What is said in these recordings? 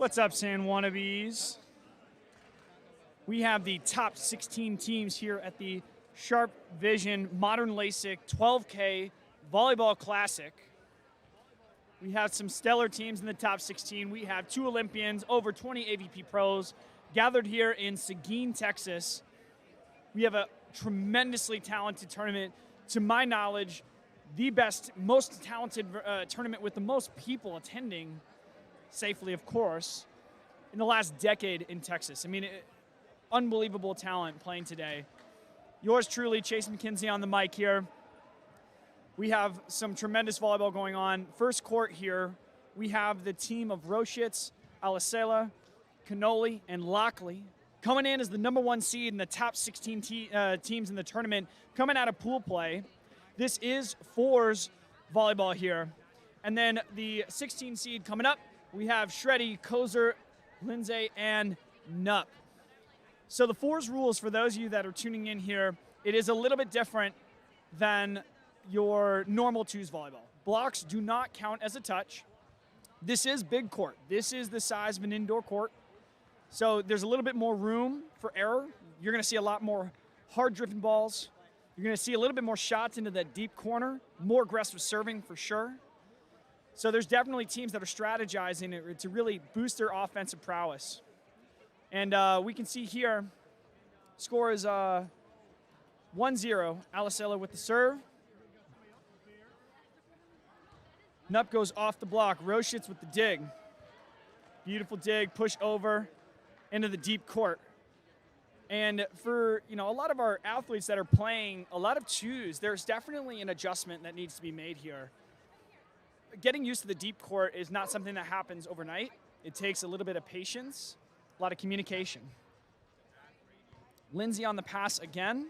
What's up, San Wannabes? We have the top 16 teams here at the Sharpe Vision Modern Lasik 12K Volleyball Classic. We have some stellar teams in the top 16. We have 2 Olympians, over 20 AVP pros gathered here in Seguin, Texas. We have a tremendously talented tournament. To my knowledge, the best, most talented tournament with the most people attending, safely of course, in the last decade in Texas. I mean, unbelievable talent playing today. Yours truly, Chase McKenzie on the mic here. We have some tremendous volleyball going on. First court here, we have the team of Roshitz, Alisela, Cannoli, and Lockley coming in as the #1 seed in the top 16 teams in the tournament, coming out of pool play. This is fours volleyball here. And then the 16 seed coming up, we have Shreddy, Kozer, Lindsay, and Nup. So the fours rules, for those of you that are tuning in here, it is a little bit different than your normal twos volleyball. Blocks do not count as a touch. This is big court. This is the size of an indoor court. So there's a little bit more room for error. You're going to see a lot more hard-driven balls. You're going to see a little bit more shots into that deep corner, more aggressive serving for sure. So there's definitely teams that are strategizing to really boost their offensive prowess. And we can see here, score is 1-0. Alisela with the serve. Nup goes off the block. Roshitz with the dig. Beautiful dig, push over into the deep court. And for a lot of our athletes that are playing a lot of twos, there's definitely an adjustment that needs to be made here. Getting used to the deep court is not something that happens overnight. It takes a little bit of patience, a lot of communication. Lindsay on the pass again.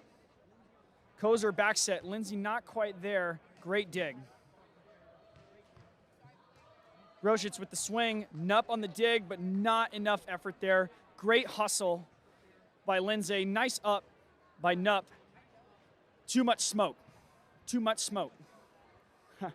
Kozer back set. Lindsay not quite there. Great dig. Roshitz with the swing. Nup on the dig, but not enough effort there. Great hustle by Lindsay. Nice up by Nup. Too much smoke. Too much smoke. Huh.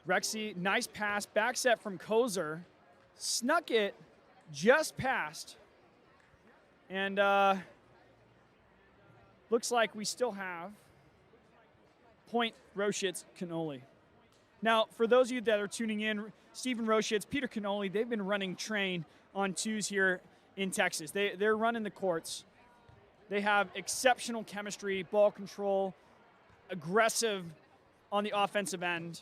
Rexy, nice pass. Back set from Kozer. Snuck it just past. And looks like we still have point Roshitz, Cannoli. Now, for those of you that are tuning in, Stephen Roshitz, Peter Cannoli, they've been running train on twos here in Texas. They're running the courts. They have exceptional chemistry, ball control, aggressive on the offensive end.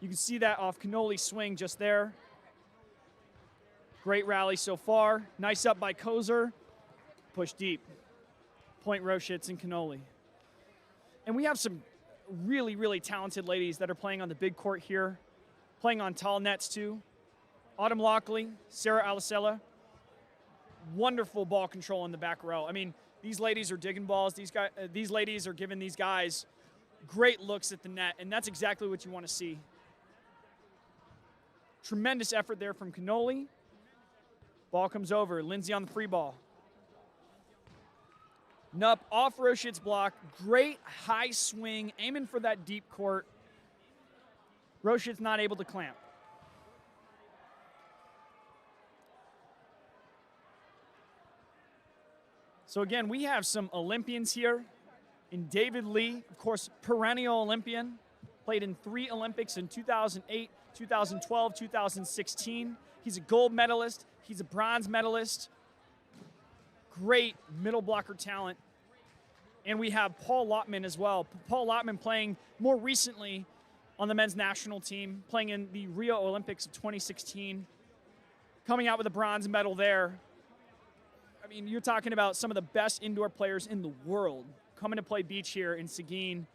You can see that off Cannoli's swing just there. Great rally so far. Nice up by Kozer. Push deep. Point Roshitz and Cannoli. And we have some really, really talented ladies that are playing on the big court here, playing on tall nets too. Autumn Lockley, Sarah Alisela. Wonderful ball control in the back row. I mean, these ladies are digging balls. These ladies are giving these guys great looks at the net, and that's exactly what you want to see. Tremendous effort there from Cannoli. Ball comes over. Lindsay on the free ball. Nup off Roshitz's block. Great high swing, aiming for that deep court. Roshitz not able to clamp. So again, we have some Olympians here. In David Lee, of course, perennial Olympian. Played in 3 Olympics in 2008, 2012, 2016. He's a gold medalist. He's a bronze medalist. Great middle blocker talent. And we have Paul Lottman as well. Paul Lottman playing more recently on the men's national team, playing in the Rio Olympics of 2016, coming out with a bronze medal there. I mean, you're talking about some of the best indoor players in the world coming to play beach here in Seguin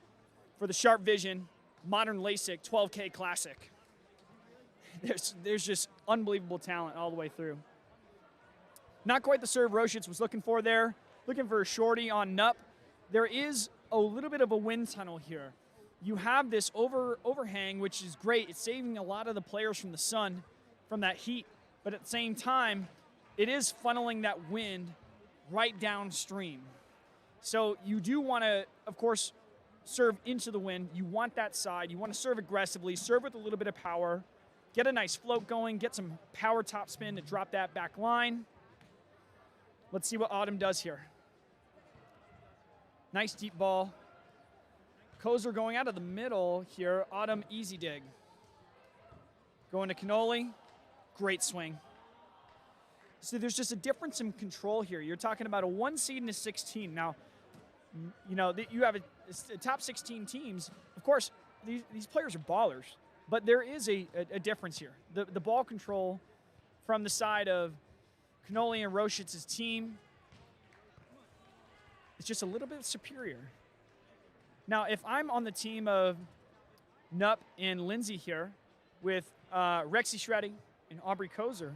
for the Sharpe Vision Modern Lasik 12K Classic. There's just unbelievable talent all the way through. Not quite the serve Roshitz was looking for there. Looking for a shorty on Nup. There is a little bit of a wind tunnel here. You have this overhang, which is great. It's saving a lot of the players from the sun, from that heat. But at the same time, it is funneling that wind right downstream. So you do want to, of course, serve into the wind. You want that side. You want to serve aggressively, serve with a little bit of power, get a nice float going, get some power topspin to drop that back line. Let's see what Autumn does here. Nice deep ball. Kozer going out of the middle here. Autumn, easy dig. Going to Cannoli. Great swing. So there's just a difference in control here. You're talking about a 1 seed and a 16. Now, you know, you have a top 16 teams. Of course, these players are ballers, but there is a difference here. The ball control from the side of Cannoli and Roschitz's team is just a little bit superior. Now, if I'm on the team of Nup and Lindsay here with Rexy Shreddy and Aubrey Kozer,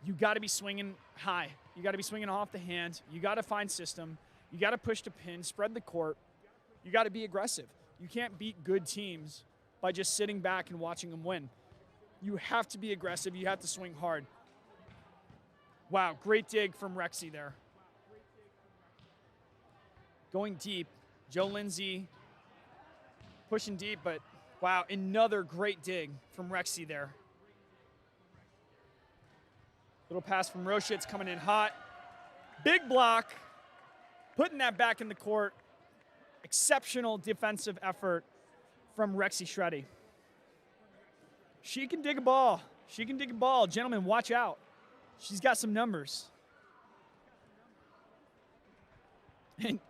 you got to be swinging high. You got to be swinging off the hand. You got to find system. You got to push to pin, spread the court. You got to be aggressive. You can't beat good teams by just sitting back and watching them win. You have to be aggressive. You have to swing hard. Wow, great dig from Rexy there. Going deep. Joe Lindsay pushing deep, but wow, another great dig from Rexy there. Little pass from Roschitz coming in hot. Big block. Putting that back in the court. Exceptional defensive effort from Rexy Shreddy. She can dig a ball. She can dig a ball. Gentlemen, watch out. She's got some numbers.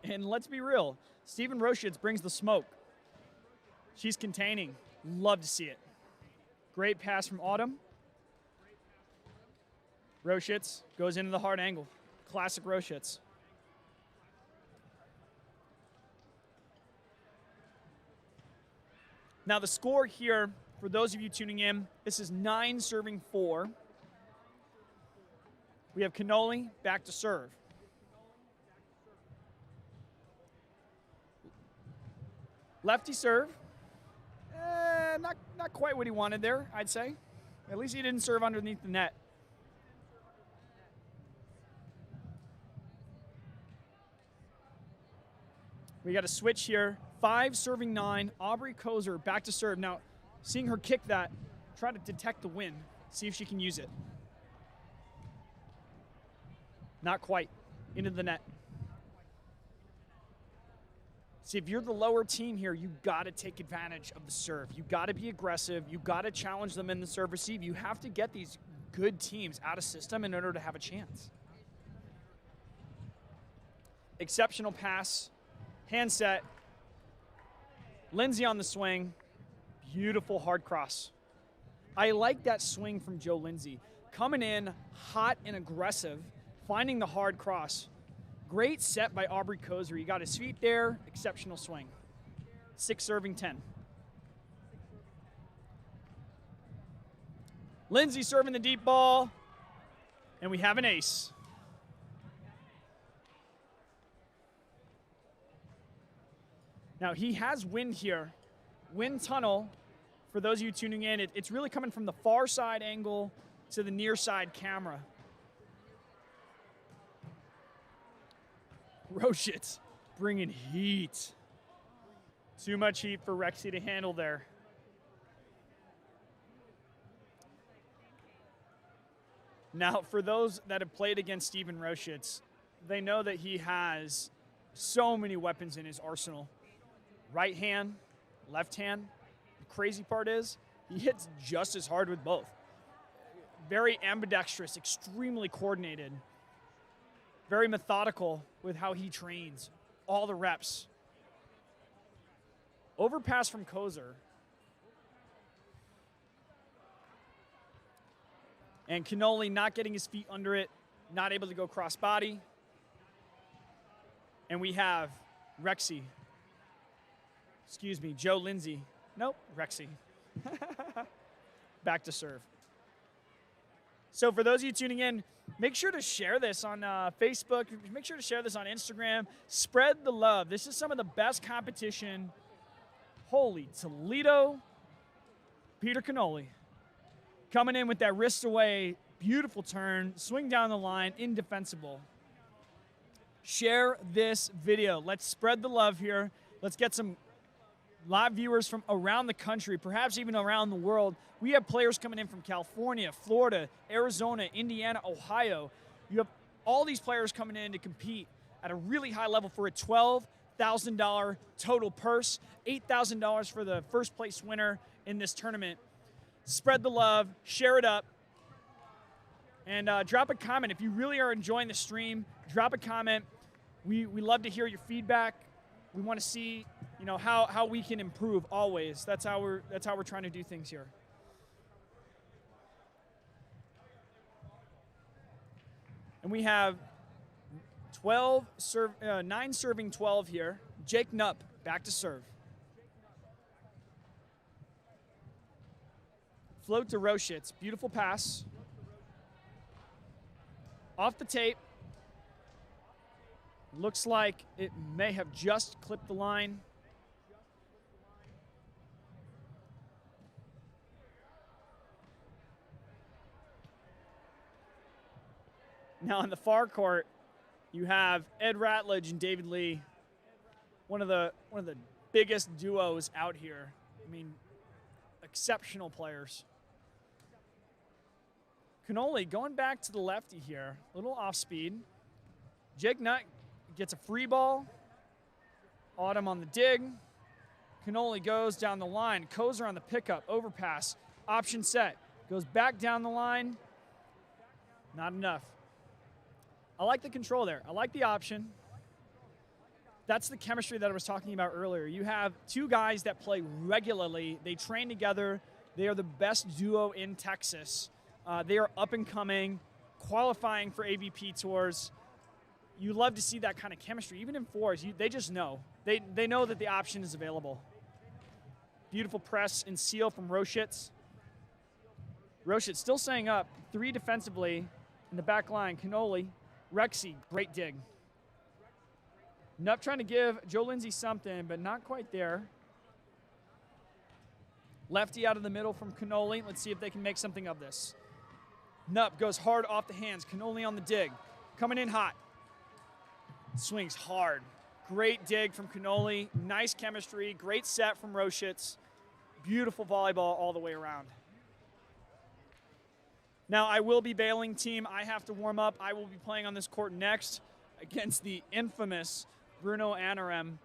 And let's be real. Steven Roschitz brings the smoke. She's containing. Love to see it. Great pass from Autumn. Roschitz goes into the hard angle. Classic Roschitz. Now the score here, for those of you tuning in, this is 9 serving 4. We have Cannoli back to serve. Lefty serve. Not quite what he wanted there, I'd say. At least he didn't serve underneath the net. We got a switch here. 5 serving 9. Aubrey Kozer back to serve. Now, seeing her kick that, try to detect the wind. See if she can use it. Not quite. Into the net. See, if you're the lower team here, you got to take advantage of the serve. You got to be aggressive. You got to challenge them in the serve receive. You have to get these good teams out of system in order to have a chance. Exceptional pass. Hand set. Lindsay on the swing. Beautiful hard cross. I like that swing from Joe Lindsay. Coming in hot and aggressive, finding the hard cross. Great set by Aubrey Kozer. He got his feet there. Exceptional swing. 6 serving 10. Lindsay serving the deep ball. And we have an ace. Now he has wind here. Wind tunnel, for those of you tuning in, it's really coming from the far side angle to the near side camera. Roschitz bringing heat. Too much heat for Rexy to handle there. Now, for those that have played against Steven Roschitz, they know that he has so many weapons in his arsenal. Right hand, left hand. The crazy part is he hits just as hard with both. Very ambidextrous, extremely coordinated. Very methodical with how he trains. All the reps. Overpass from Kozer. And Cannoli not getting his feet under it, not able to go cross body. And we have Rexy. Excuse me, Joe Lindsay. Nope, Rexy. Back to serve. So for those of you tuning in, make sure to share this on Facebook. Make sure to share this on Instagram. Spread the love. This is some of the best competition. Holy Toledo. Peter Cannoli coming in with that wrist away. Beautiful turn. Swing down the line. Indefensible. share this video. Let's spread the love here. Let's get some live viewers from around the country, perhaps even around the world. We have players coming in from California, Florida, Arizona, Indiana, Ohio. You have all these players coming in to compete at a really high level for a $12,000 total purse, $8,000 for the first place winner in this tournament. Spread the love, share it up, and drop a comment. If you really are enjoying the stream, drop a comment. We love to hear your feedback. We want to see, how we can improve always. That's how we're trying to do things here. And we have 9 serving 12 here. Jake Knupp back to serve. Float to Roshitz. Beautiful pass. Off the tape. Looks like it may have just clipped the line. Now on the far court, you have Ed Ratledge and David Lee, one of the biggest duos out here. I mean, exceptional players. Cannoli going back to the lefty here, a little off speed. Jake Knupp gets a free ball. Autumn on the dig. Cannoli goes down the line. Kozer on the pickup, overpass, option set. Goes back down the line. Not enough. I like the control there. I like the option. That's the chemistry that I was talking about earlier. You have 2 guys that play regularly. They train together. They are the best duo in Texas. They are up and coming, qualifying for AVP tours. You love to see that kind of chemistry. Even in fours, they just know. They know that the option is available. Beautiful press and seal from Roshitz. Roshitz still staying up. 3 defensively in the back line. Cannoli, Rexy, great dig. Knupp trying to give Joe Lindsay something, but not quite there. Lefty out of the middle from Cannoli. Let's see if they can make something of this. Knupp goes hard off the hands. Cannoli on the dig. Coming in hot. Swings hard. Great dig from Cannoli. Nice chemistry. Great set from Roshitz. Beautiful volleyball all the way around. Now, I will be bailing, team. I have to warm up. I will be playing on this court next against the infamous Bruno Anarem.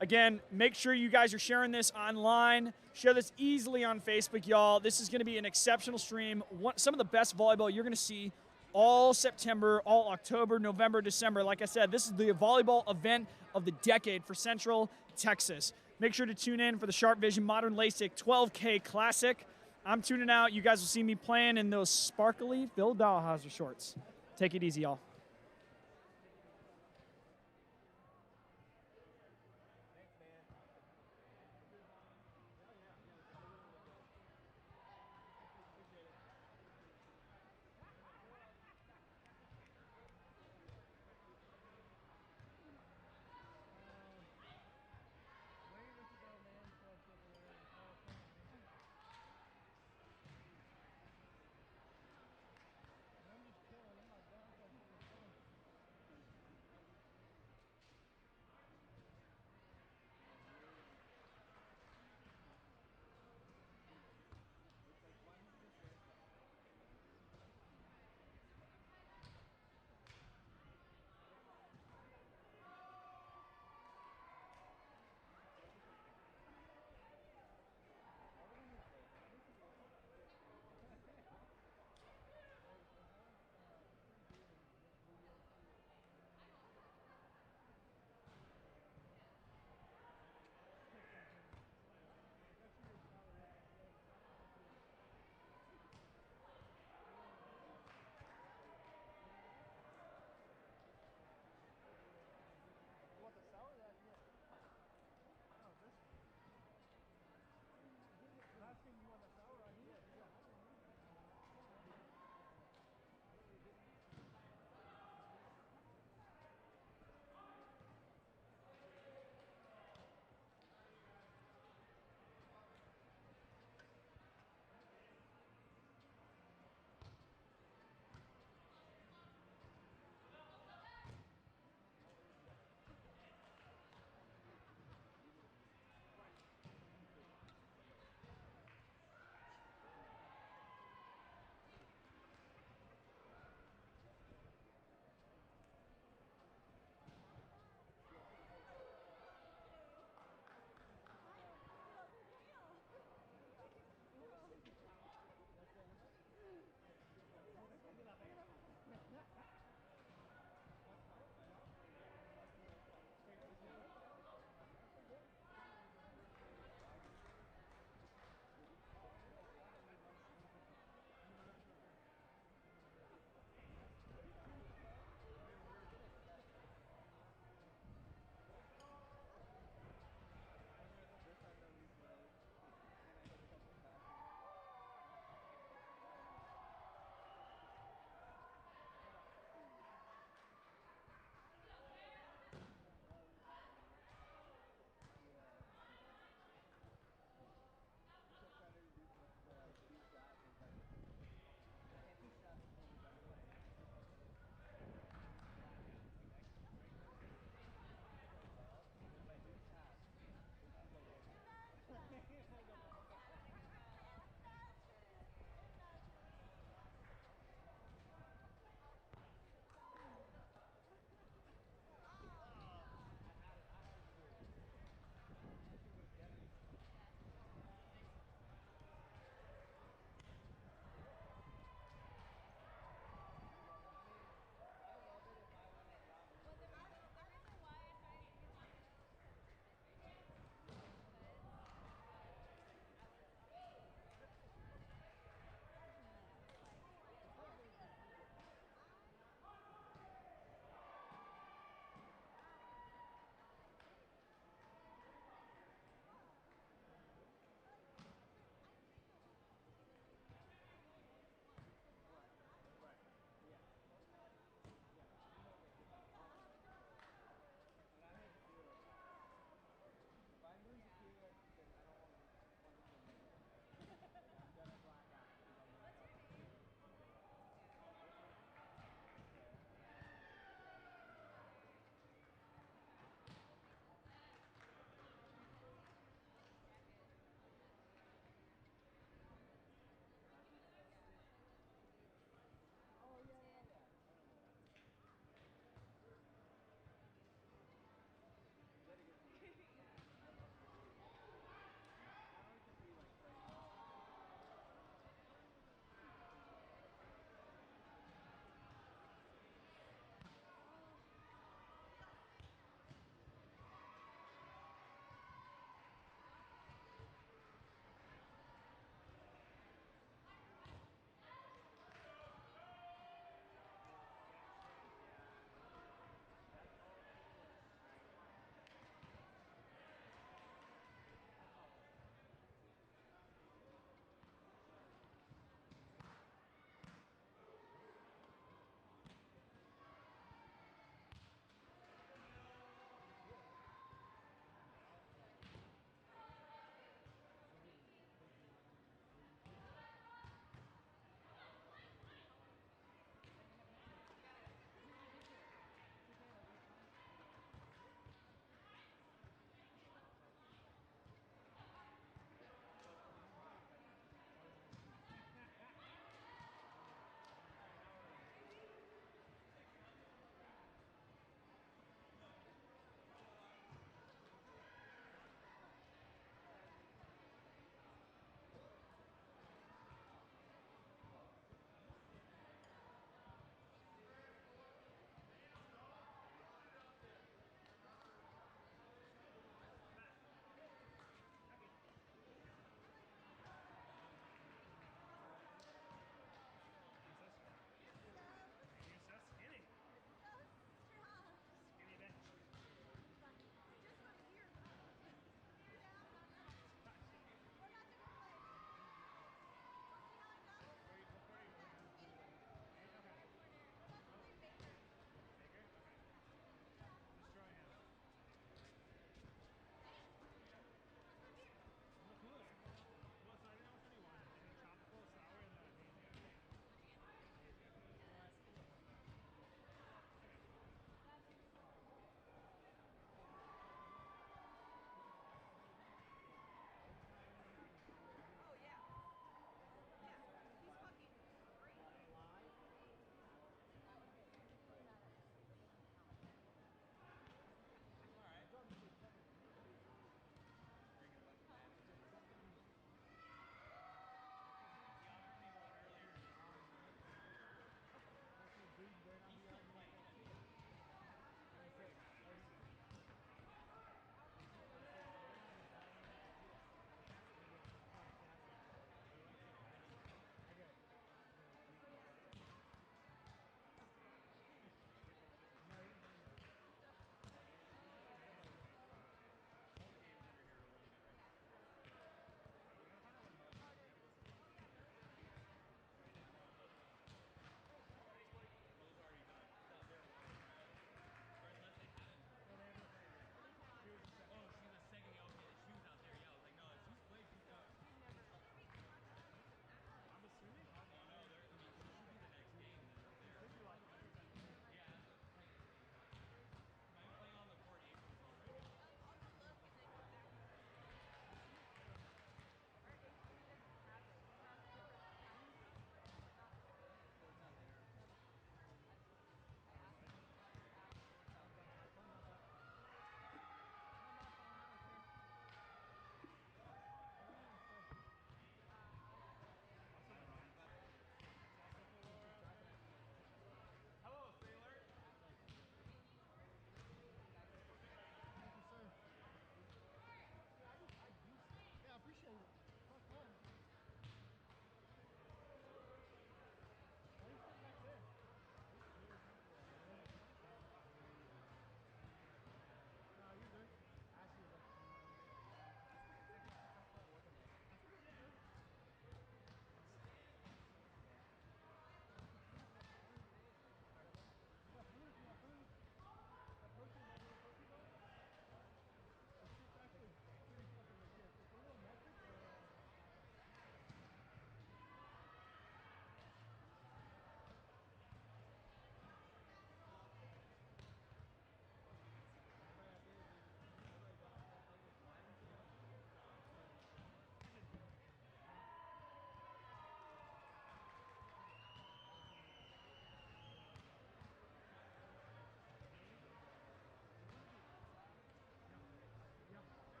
Again, make sure you guys are sharing this online. Share this easily on Facebook, y'all. This is going to be an exceptional stream. Some of the best volleyball you're going to see all September, all October, November, December. Like I said, this is the volleyball event of the decade for Central Texas. Make sure to tune in for the Sharpe Vision Modern Lasik 12K Classic. I'm tuning out. You guys will see me playing in those sparkly Phil Dahlhauser shorts. Take it easy, y'all.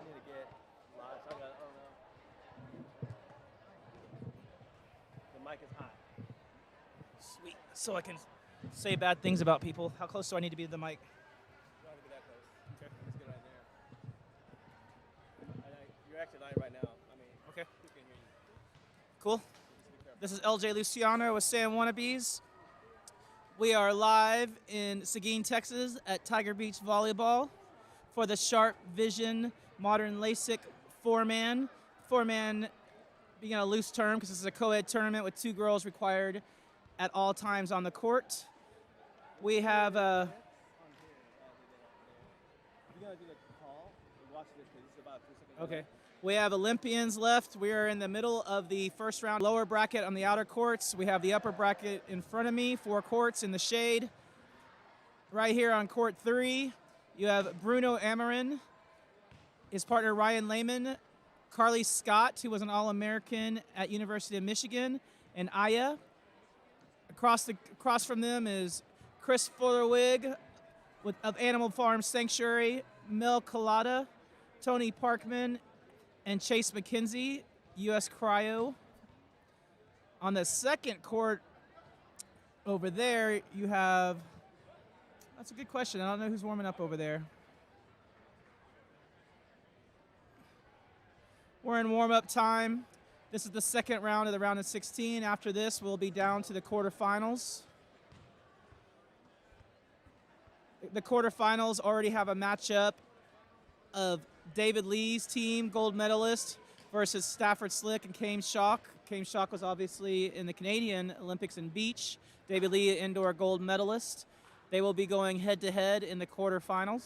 need to get live. So I got, oh no. The mic is hot. Sweet. So I can say bad things about people. How close do I need to be to the mic? You don't have to get that close. Okay. Let's get right there. You're actually live right now. I mean, Okay. who can hear you? Cool. Just be careful. This is LJ Luciano with Sam Wannabes. We are live in Seguin, Texas at Tiger Beach Volleyball for the Sharpe Vision Modern Lasik four-man. Four-man being a loose term because this is a co-ed tournament with 2 girls required at all times on the court. We have You're gonna do the call. Watch this because it's about 2 seconds. okay. We have Olympians left. We are in the middle of the first round. Lower bracket on the outer courts. We have the upper bracket in front of me, 4 courts in the shade. Right here on court 3, you have Bruno Amarin, his partner Ryan Lehman, Carly Scott, who was an All-American at University of Michigan, and Aya. Across from them is Chris Fullerwig of Animal Farm Sanctuary, Mel Collada, Tony Parkman, and Chase McKenzie, U.S. Cryo. On the second court over there, you have, that's a good question. I don't know who's warming up over there. We're in warm-up time. This is the second round of the round of 16. After this, we'll be down to the quarterfinals. The quarterfinals already have a matchup of David Lee's team, gold medalist, versus Stafford Slick and Kame Schock. Kame Schock was obviously in the Canadian Olympics in beach. David Lee, indoor gold medalist. They will be going head-to-head in the quarterfinals.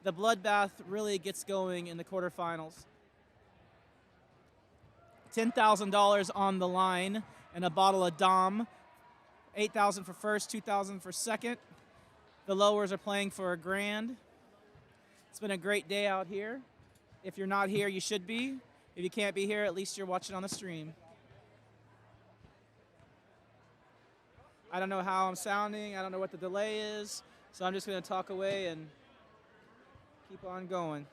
The bloodbath really gets going in the quarterfinals. $10,000 on the line and a bottle of Dom. $8,000 for first, $2,000 for second. The lowers are playing for a grand. It's been a great day out here. If you're not here, you should be. If you can't be here, at least you're watching on the stream. I don't know how I'm sounding. I don't know what the delay is. So I'm just going to talk away and keep on going.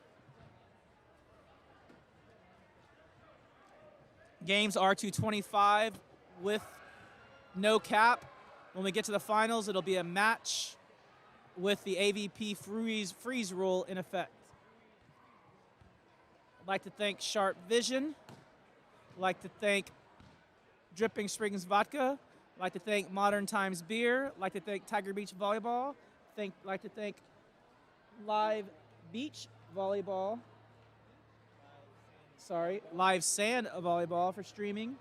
Games are to 25 with no cap. When we get to the finals, it'll be a match with the AVP freeze rule in effect. I'd like to thank Sharpe Vision. I'd like to thank Dripping Springs Vodka. I'd like to thank Modern Times Beer. I'd like to thank Tiger Beach Volleyball. I'd like to thank Live Beach Volleyball. Sorry, Live Sand Volleyball for streaming.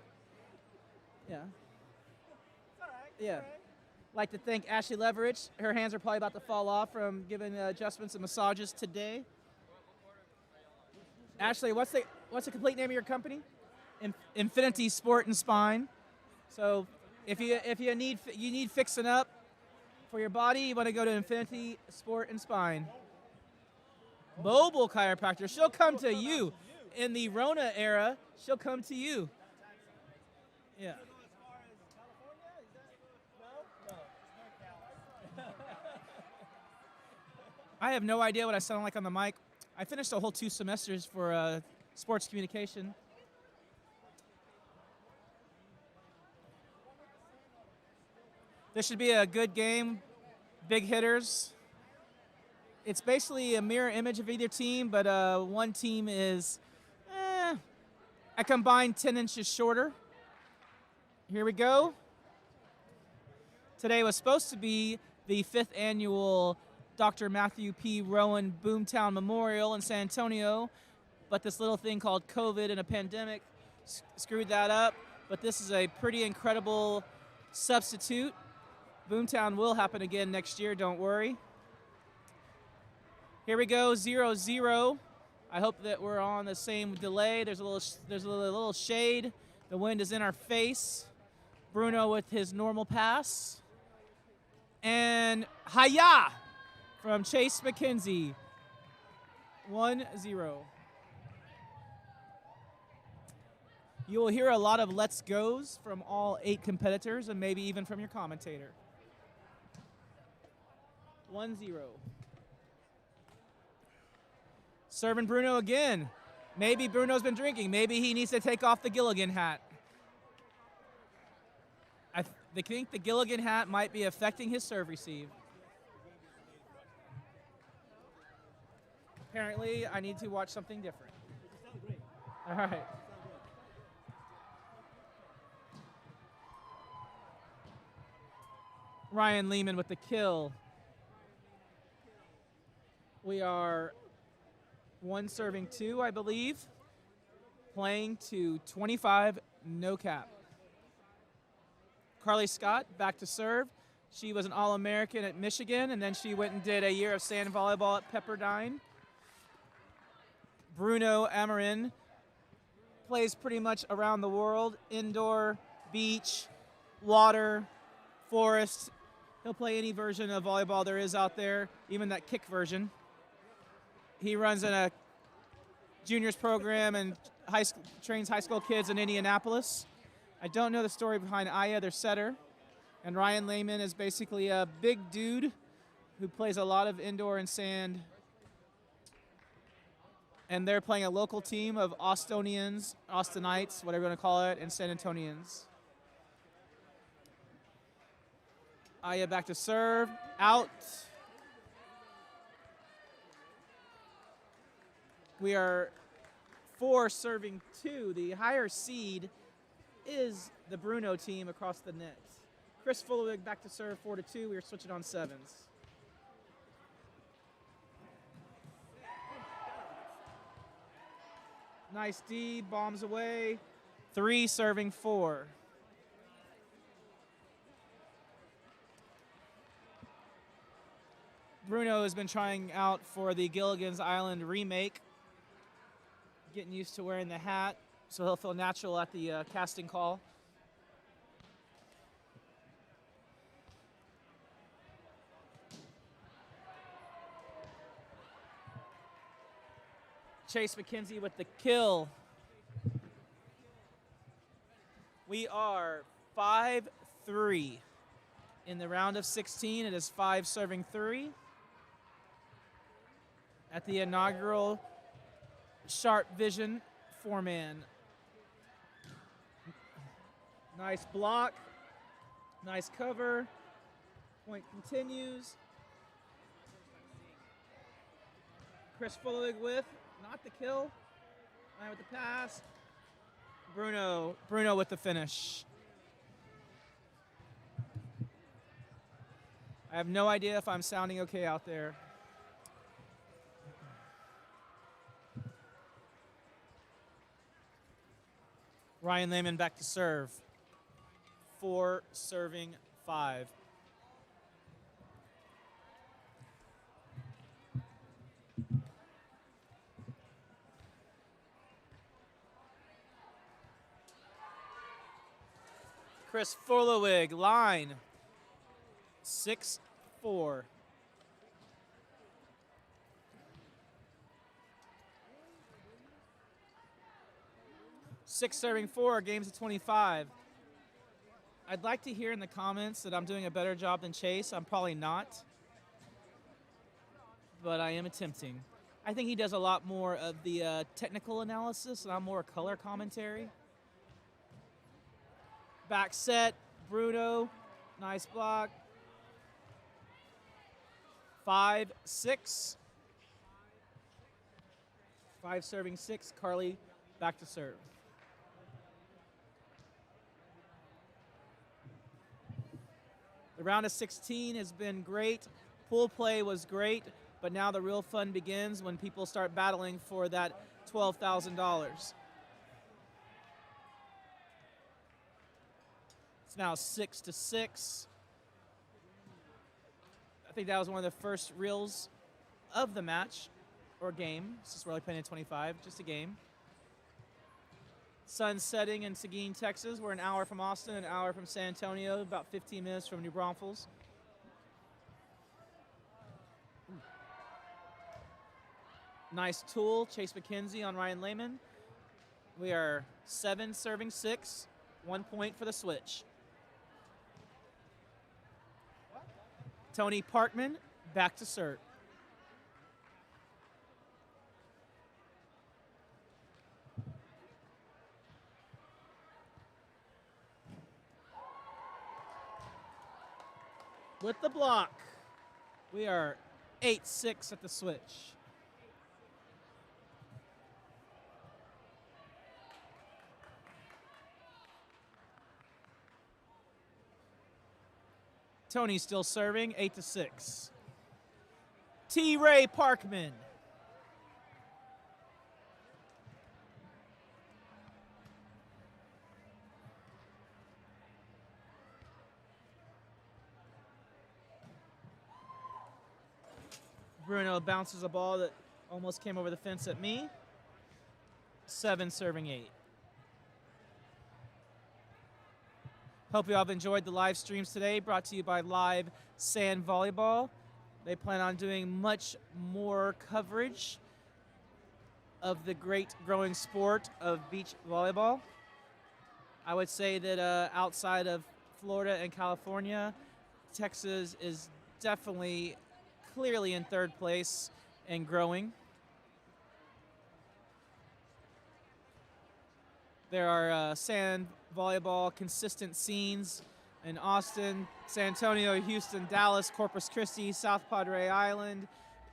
Yeah. It's all right. Yeah. Like to thank Ashley Leverage. Her hands are probably about to fall off from giving adjustments and massages today. Ashley, what's the complete name of your company? Infinity Sport and Spine. So if you need fixing up for your body, you want to go to Infinity Sport and Spine. Mobile chiropractor. She'll come to you. In the Rona era, she'll come to you. Yeah. I have no idea what I sound like on the mic. I finished a whole 2 semesters for sports communication. This should be a good game. Big hitters. It's basically a mirror image of either team, but one team is a combined 10 inches shorter. Here we go. Today was supposed to be the 5th annual Dr. Matthew P. Rowan Boomtown Memorial in San Antonio, but this little thing called COVID and a pandemic screwed that up. But this is a pretty incredible substitute. Boomtown will happen again next year, don't worry. Here we go, 0-0. I hope that we're on the same delay. There's a little shade. The wind is in our face. Bruno with his normal pass. And Hiya from Chase McKenzie. 1-0. You will hear a lot of let's goes from all 8 competitors and maybe even from your commentator. 1-0. Serving Bruno again. Maybe Bruno's been drinking. Maybe he needs to take off the Gilligan hat. I think the Gilligan hat might be affecting his serve receive. Apparently, I need to watch something different. All right. Ryan Lehman with the kill. We are 1-2, I believe. Playing to 25, no cap. Carly Scott back to serve. She was an All-American at Michigan, and then she went and did a year of sand volleyball at Pepperdine. Bruno Amarin plays pretty much around the world, indoor, beach, water, forest. He'll play any version of volleyball there is out there, even that kick version. He runs in a juniors program and trains high school kids in Indianapolis. I don't know the story behind Aya, their setter. And Ryan Lehman is basically a big dude who plays a lot of indoor and sand. And they're playing a local team of Austonians, Austinites, whatever you want to call it, and San Antonians. Aya back to serve, out. We are 4-2. The higher seed is the Bruno team across the net. Chris Fullewig back to serve, 4-2. We are switching on sevens. Nice D, bombs away. 3-4. Bruno has been trying out for the Gilligan's Island remake. Getting used to wearing the hat, so he'll feel natural at the casting call. Chase McKenzie with the kill. We are 5-3 in the round of 16. It is 5-3 at the inaugural Sharpe Vision 4-man. Nice block, nice cover. Point continues. Chris Fullewig with, not the kill. Ryan with the pass. Bruno with the finish. I have no idea if I'm sounding okay out there. Ryan Lehman back to serve. 4-5. Chris Fullewig, line. 6-4. Serving 4, games of 25. I'd like to hear in the comments that I'm doing a better job than Chase. I'm probably not, but I am attempting. I think he does a lot more of the technical analysis, and I'm more color commentary. Back set, Bruno, nice block. 5-6. 5-6, Carly back to serve. The round of 16 has been great. Pool play was great, but now the real fun begins when people start battling for that $12,000. It's now 6-6. I think that was one of the first reels of the match or game. Since we're only playing at 25, just a game. Sun setting in Seguin, Texas. We're an hour from Austin, an hour from San Antonio, about 15 minutes from New Braunfels. Nice tool, Chase McKenzie on Ryan Lehman. We are 7-6, 1 point for the switch. Tony Parkman back to serve. with the block. We are 8-6 at the switch. Tony's still serving, 8-6. T. Ray Parkman. Bruno bounces a ball that almost came over the fence at me. 7 serving 8. Hope you all have enjoyed the live streams today, brought to you by Live Sand Volleyball. They plan on doing much more coverage of the great growing sport of beach volleyball. I would say that outside of Florida and California, Texas is definitely clearly in third place and growing. There are sand volleyball consistent scenes in Austin, San Antonio, Houston, Dallas, Corpus Christi, South Padre Island,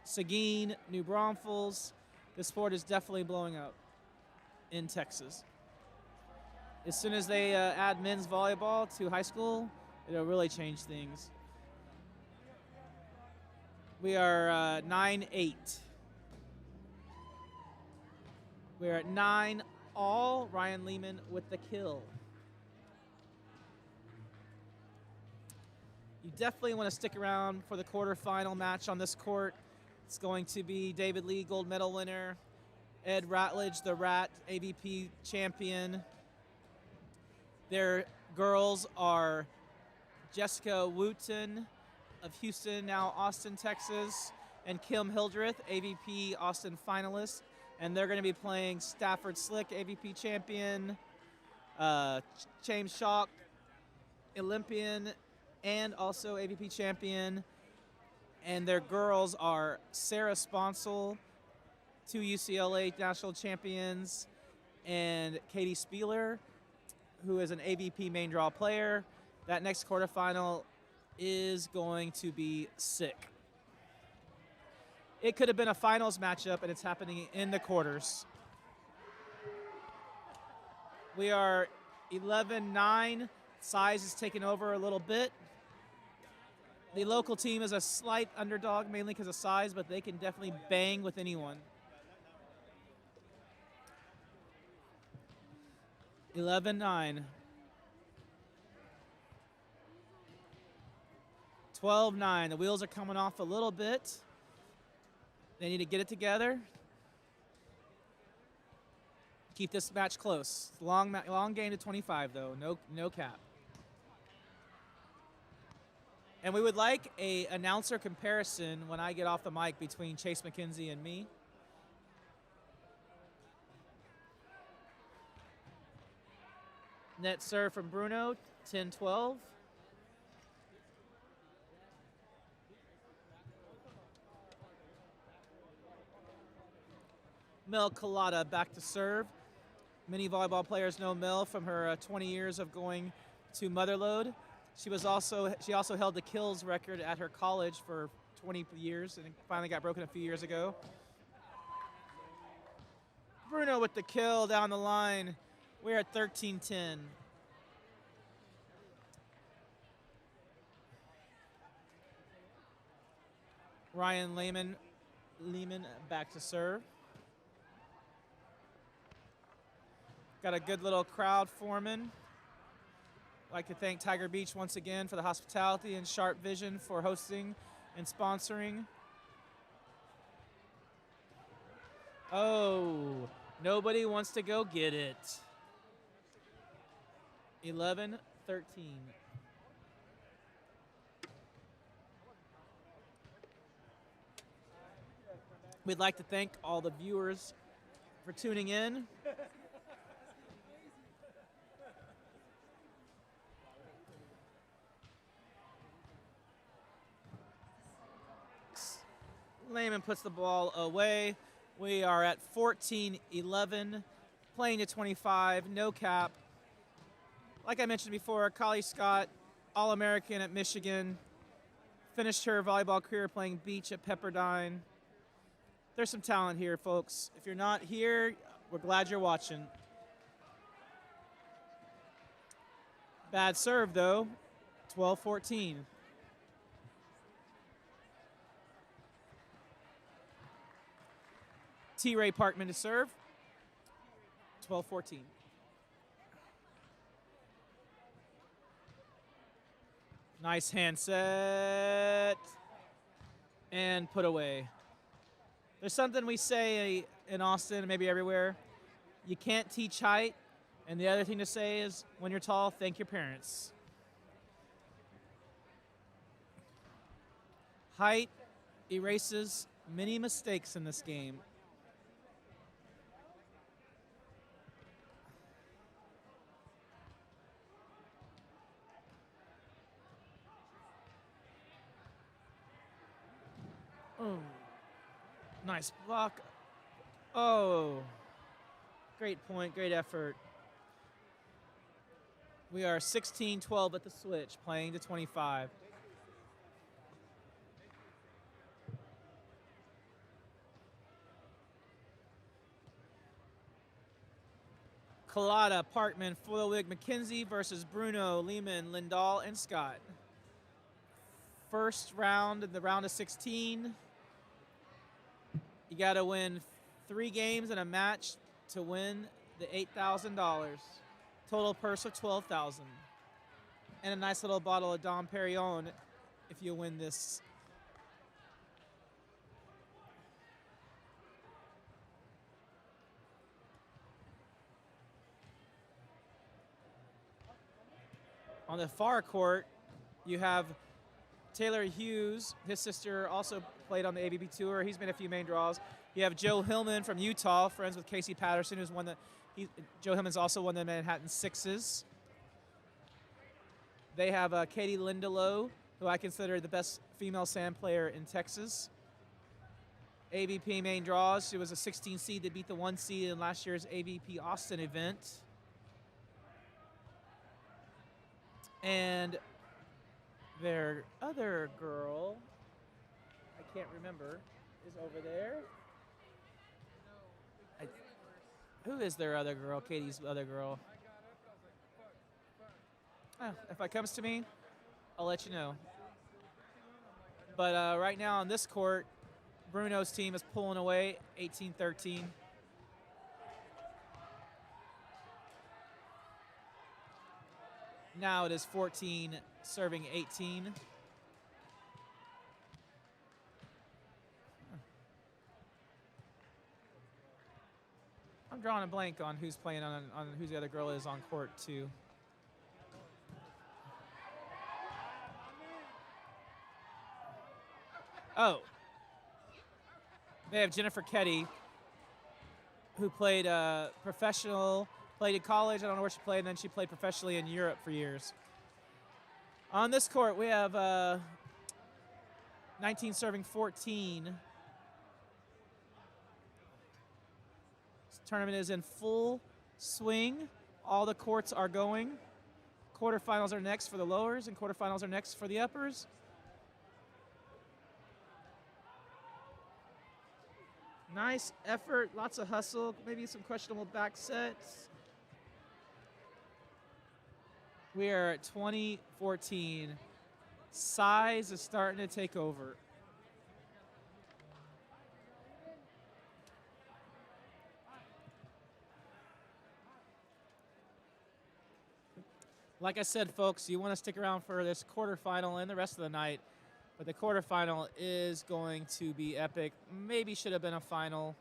Seguin, New Braunfels. The sport is definitely blowing up in Texas. As soon as they add men's volleyball to high school, it'll really change things. We are 9-8. We're at 9 all. Ryan Lehman with the kill. You definitely want to stick around for the quarterfinal match on this court. It's going to be David Lee, gold medal winner, Ed Ratledge, the Rat AVP champion. Their girls are Jessica Wooten of Houston, now Austin, Texas, and Kim Hildreth, AVP Austin finalist. And they're going to be playing Stafford Slick, AVP champion, James Schock, Olympian, and also AVP champion. And their girls are Sarah Sponsel, 2 UCLA national champions, and Katie Spieler, who is an AVP main draw player. That next quarterfinal is going to be sick. It could have been a finals matchup, and it's happening in the quarters. We are 11-9. Size is taking over a little bit. The local team is a slight underdog, mainly because of size, but they can definitely bang with anyone. 11-9. 12-9. The wheels are coming off a little bit. They need to get it together. Keep this match close. Long game to 25, though. No cap. And we would like a announcer comparison when I get off the mic between Chase McKenzie and me. Net serve from Bruno, 10-12. Mel Collada back to serve. Many volleyball players know Mel from her 20 years of going to Motherlode. She also held the kills record at her college for 20 years and finally got broken a few years ago. Bruno with the kill down the line. We're at 13-10. Ryan Lehman back to serve. Got a good little crowd forming. I'd like to thank Tiger Beach once again for the hospitality and Sharpe Vision for hosting and sponsoring. Oh, nobody wants to go get it. 11-13. We'd like to thank all the viewers for tuning in. Lehman puts the ball away. We are at 14-11, playing to 25, no cap. Like I mentioned before, Collie Scott, All-American at Michigan, Finished her volleyball career playing beach at Pepperdine. There's some talent here, folks. If you're not here, we're glad you're watching. Bad serve, though. 12-14. T. Ray Parkman to serve. 12-14. Nice hand set. And put away. There's something we say in Austin and maybe everywhere. You can't teach height. And the other thing to say is when you're tall, thank your parents. Height erases many mistakes in this game. Oh, nice block. Oh, great point, great effort. We are 16-12 at the switch, playing to 25. Collada, Parkman, Foilwig, McKenzie versus Bruno, Lehman, Lindahl, and Scott. First round in the round of 16. You got to win 3 games and a match to win the $8,000. Total purse of $12,000. And a nice little bottle of Dom Perignon if you win this. On the far court, you have Taylor Hughes. His sister also played on the ABB Tour. He's made a few main draws. You have Joe Hillman from Utah, friends with Casey Patterson, who's won the. Joe Hillman's also won the Manhattan Sixes. They have Katie Lindelow, who I consider the best female sand player in Texas. ABP main draws. She was a 16 seed that beat the 1 seed in last year's ABP Austin event. And their other girl, I can't remember, is over there. Who is their other girl? Katie's other girl. Oh, if it comes to me, I'll let you know. But right now on this court, Bruno's team is pulling away 18-13. Now it is 14 serving 18. I'm drawing a blank on who's playing on who the other girl is on court too. Oh. They have Jennifer Ketty, who played professional, played in college. I don't know where she played, and then she played professionally in Europe for years. On this court, we have 19 serving 14. This tournament is in full swing. All the courts are going. Quarterfinals are next for the lowers, and quarterfinals are next for the uppers. Nice effort, lots of hustle, maybe some questionable back sets. We are at 20-14. Size is starting to take over. Like I said, folks, you want to stick around for this quarterfinal and the rest of the night. But the quarterfinal is going to be epic. Maybe should have been a final.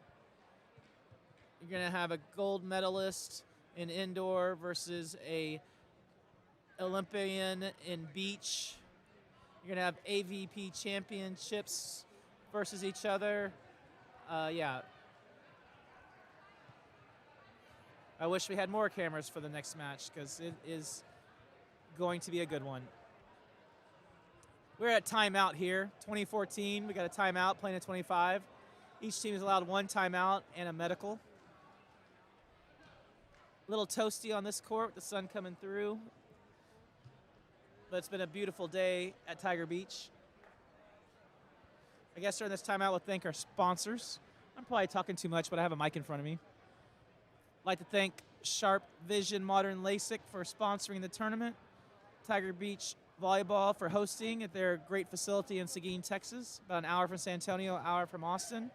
You're going to have a gold medalist in indoor versus a Olympian in beach. You're going to have AVP championships versus each other. Yeah. I wish we had more cameras for the next match because it is going to be a good one. We're at timeout here, 2014. We got a timeout playing at 25. Each team is allowed 1 timeout and a medical. A little toasty on this court with the sun coming through. But it's been a beautiful day at Tiger Beach. I guess during this timeout, we'll thank our sponsors. I'm probably talking too much, but I have a mic in front of me. I'd like to thank Sharpe Vision Modern Lasik for sponsoring the tournament. Tiger Beach Volleyball for hosting at their great facility in Seguin, Texas, about an hour from San Antonio, an hour from Austin.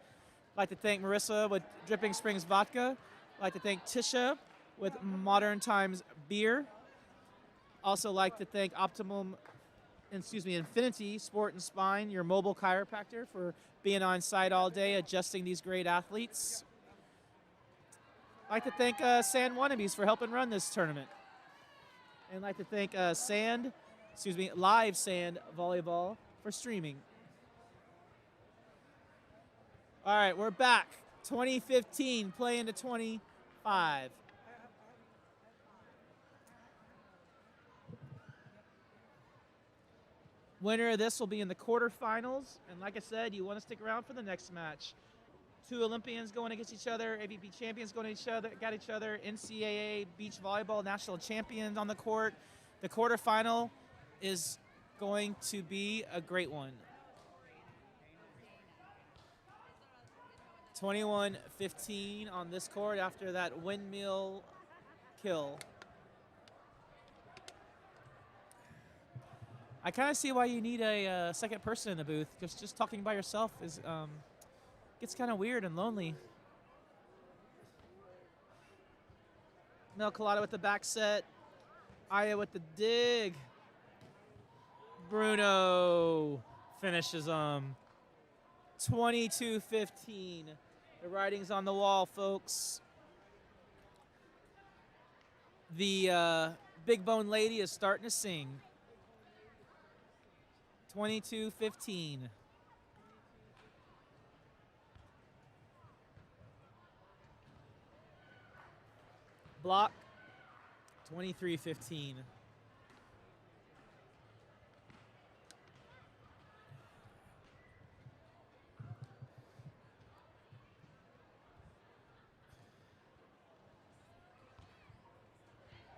I'd like to thank Marissa with Dripping Springs Vodka. I'd like to thank Tisha with Modern Times Beer. Also like to thank Infinity Sport and Spine, your mobile chiropractor, for being on site all day, adjusting these great athletes. I'd like to thank Sand Wannabes for helping run this tournament. And I'd like to thank Live Sand Volleyball for streaming. All right, we're back. 2015, playing to 25. Winner of this will be in the quarterfinals. And like I said, you want to stick around for the next match. 2 Olympians going against each other, AVP champions going at each other, NCAA beach volleyball national champions on the court. The quarterfinal is going to be a great one. 21-15 on this court after that windmill kill. I kind of see why you need a second person in the booth, because just talking by yourself is gets kind of weird and lonely. Mel Collada with the back set. Aya with the dig. Bruno finishes 22-15. The writing's on the wall, folks. The big bone lady is starting to sing. 22-15. Block. 23-15.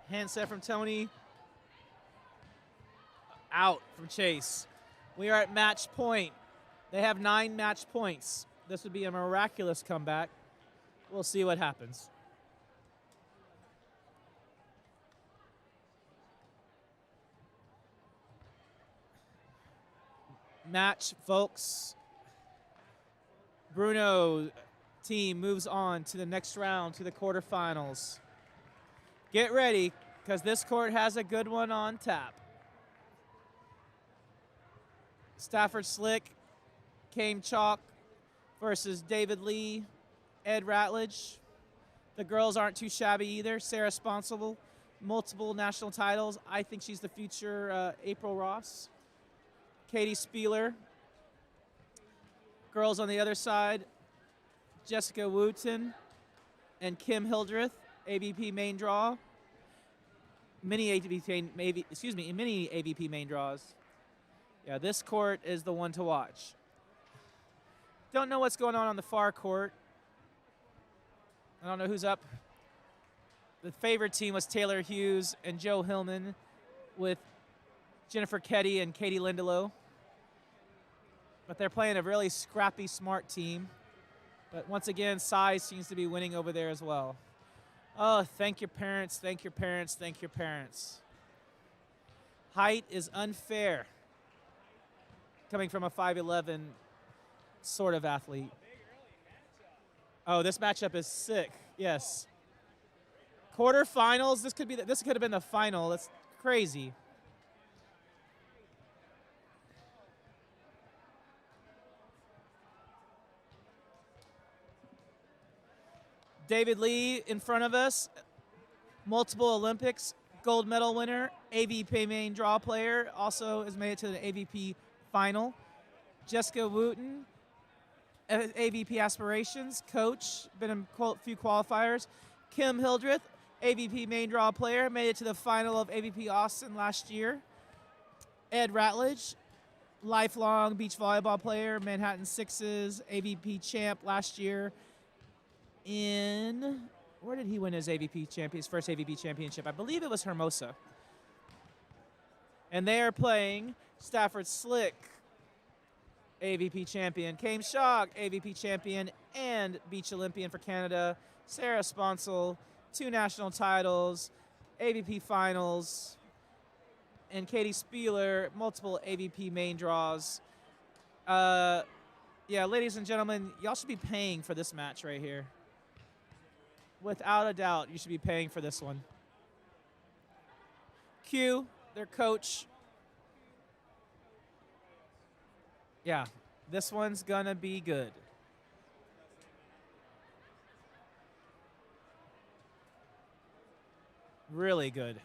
Hand set from Tony. Out from Chase. We are at match point. They have 9 match points. This would be a miraculous comeback. We'll see what happens. Match, folks. Bruno team moves on to the next round, to the quarterfinals. Get ready, because this court has a good one on tap. Stafford Slick, Kame Chalk versus David Lee, Ed Ratledge. The girls aren't too shabby either. Sarah Sponsable, multiple national titles. I think she's the future April Ross. Katie Spieler. Girls on the other side, Jessica Wooten and Kim Hildreth, AVP main draw. Mini AVP main draws. Yeah, this court is the one to watch. Don't know what's going on the far court. I don't know who's up. The favored team was Taylor Hughes and Joe Hillman with Jennifer Ketty and Katie Lindelow. But they're playing a really scrappy, smart team. But once again, size seems to be winning over there as well. Oh, thank your parents, thank your parents, thank your parents. Height is unfair. Coming from a 5'11" sort of athlete. Oh, this matchup is sick. Yes. Quarterfinals. This could have been the final. That's crazy. David Lee in front of us, multiple Olympics, gold medal winner, AVP main draw player, also has made it to the AVP final. Jessica Wooten, AVP aspirations, coach, been in a few qualifiers. Kim Hildreth, AVP main draw player, made it to the final of AVP Austin last year. Ed Ratledge, lifelong beach volleyball player, Manhattan Sixes, AVP champ last year. Where did he win his first AVP championship? I believe it was Hermosa. And they are playing Stafford Slick, AVP champion. Kame Shock, AVP champion and Beach Olympian for Canada. Sarah Sponsel, 2 national titles, AVP finals. And Katie Spieler, multiple AVP main draws. Yeah, ladies and gentlemen, y'all should be paying for this match right here. Without a doubt, you should be paying for this one. Q, their coach. Yeah, this one's gonna be good. Really good.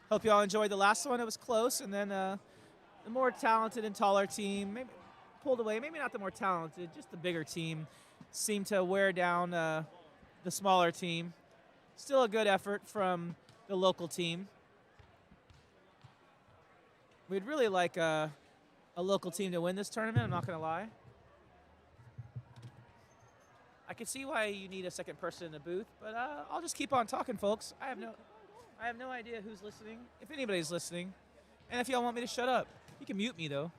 Hope y'all enjoyed the last one. It was close, and then the more talented and taller team maybe pulled away. Maybe not the more talented, just the bigger team seemed to wear down the smaller team. Still a good effort from the local team. We'd really like a local team to win this tournament, I'm not going to lie. I can see why you need a second person in the booth, but I'll just keep on talking, folks. I have no idea who's listening, if anybody's listening. And if y'all want me to shut up, you can mute me, though.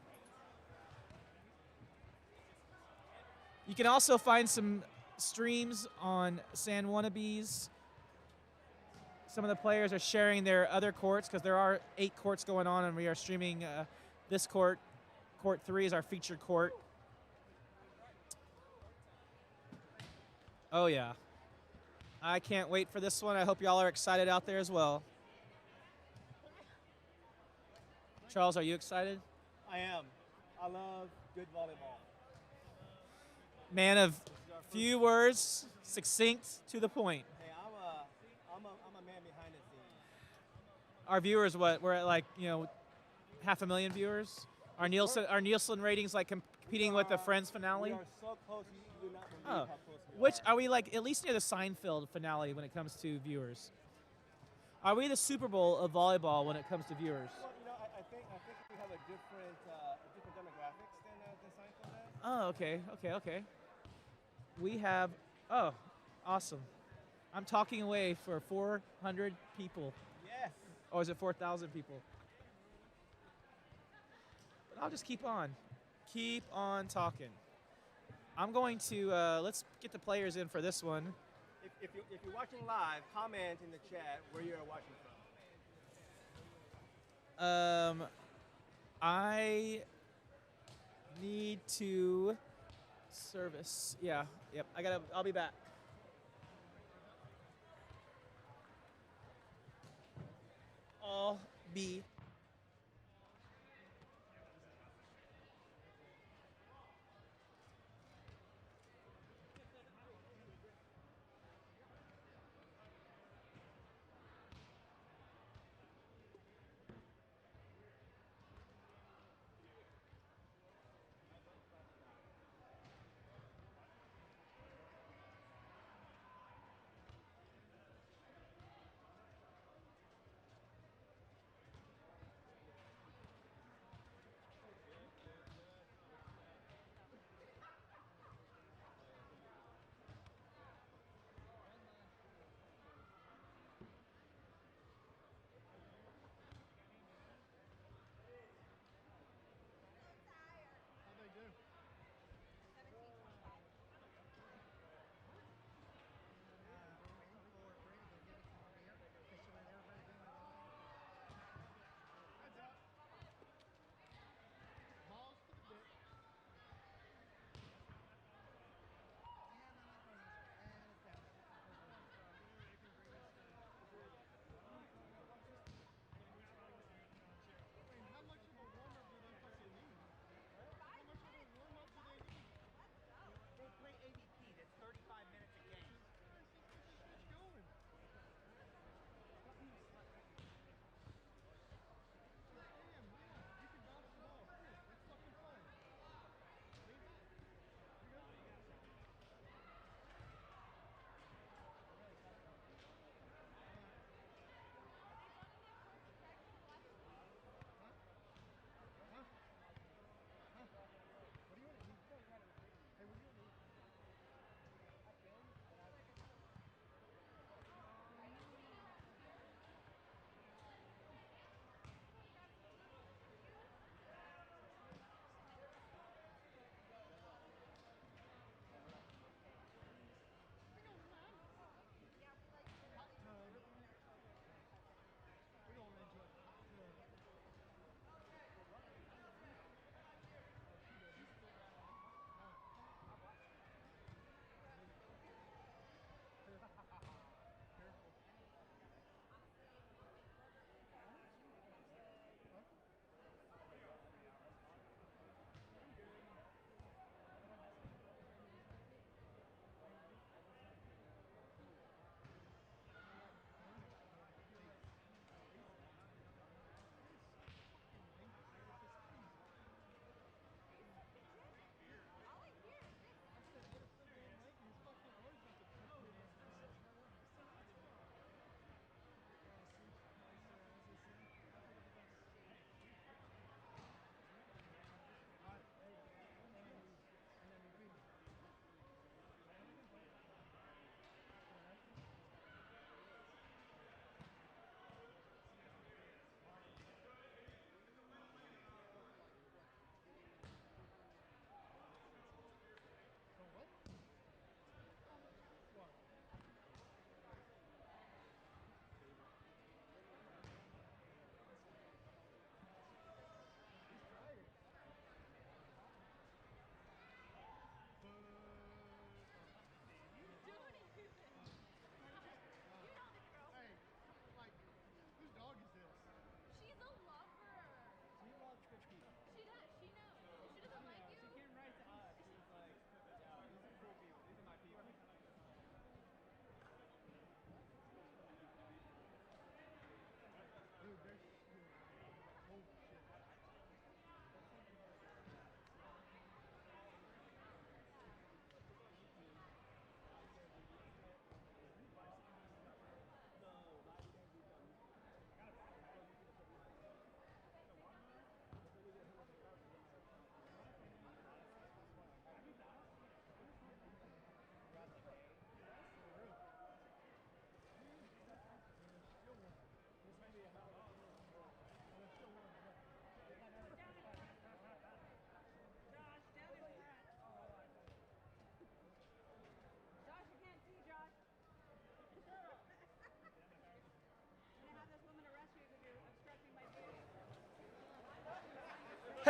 You can also find some streams on San Wannabes. Some of the players are sharing their other courts because there are 8 courts going on, and we are streaming this court. Court 3 is our featured court. Oh, yeah. I can't wait for this one. I hope y'all are excited out there as well. Charles, are you excited? I am. I love good volleyball. Man of few words, succinct, to the point. Hey, I'm a man behind the scenes. Our viewers, what? We're at like, 500,000 viewers. Our Nielsen ratings like competing with the Friends finale. We are so close, you do not believe how close we Which are. are we like at least near the Seinfeld finale when it comes to viewers? Are we the Super Bowl of volleyball when it comes to viewers? Well, I think we have a different demographics than Seinfeld has. Oh, okay. We have, awesome. I'm talking away for 400 people. Yes. Or is it 4,000 people? But I'll just keep on talking. I'm going to, let's get the players in for this one. If you're watching live, comment in the chat where you're watching from. I need to service. Yeah, yep. I'll be back. I'll be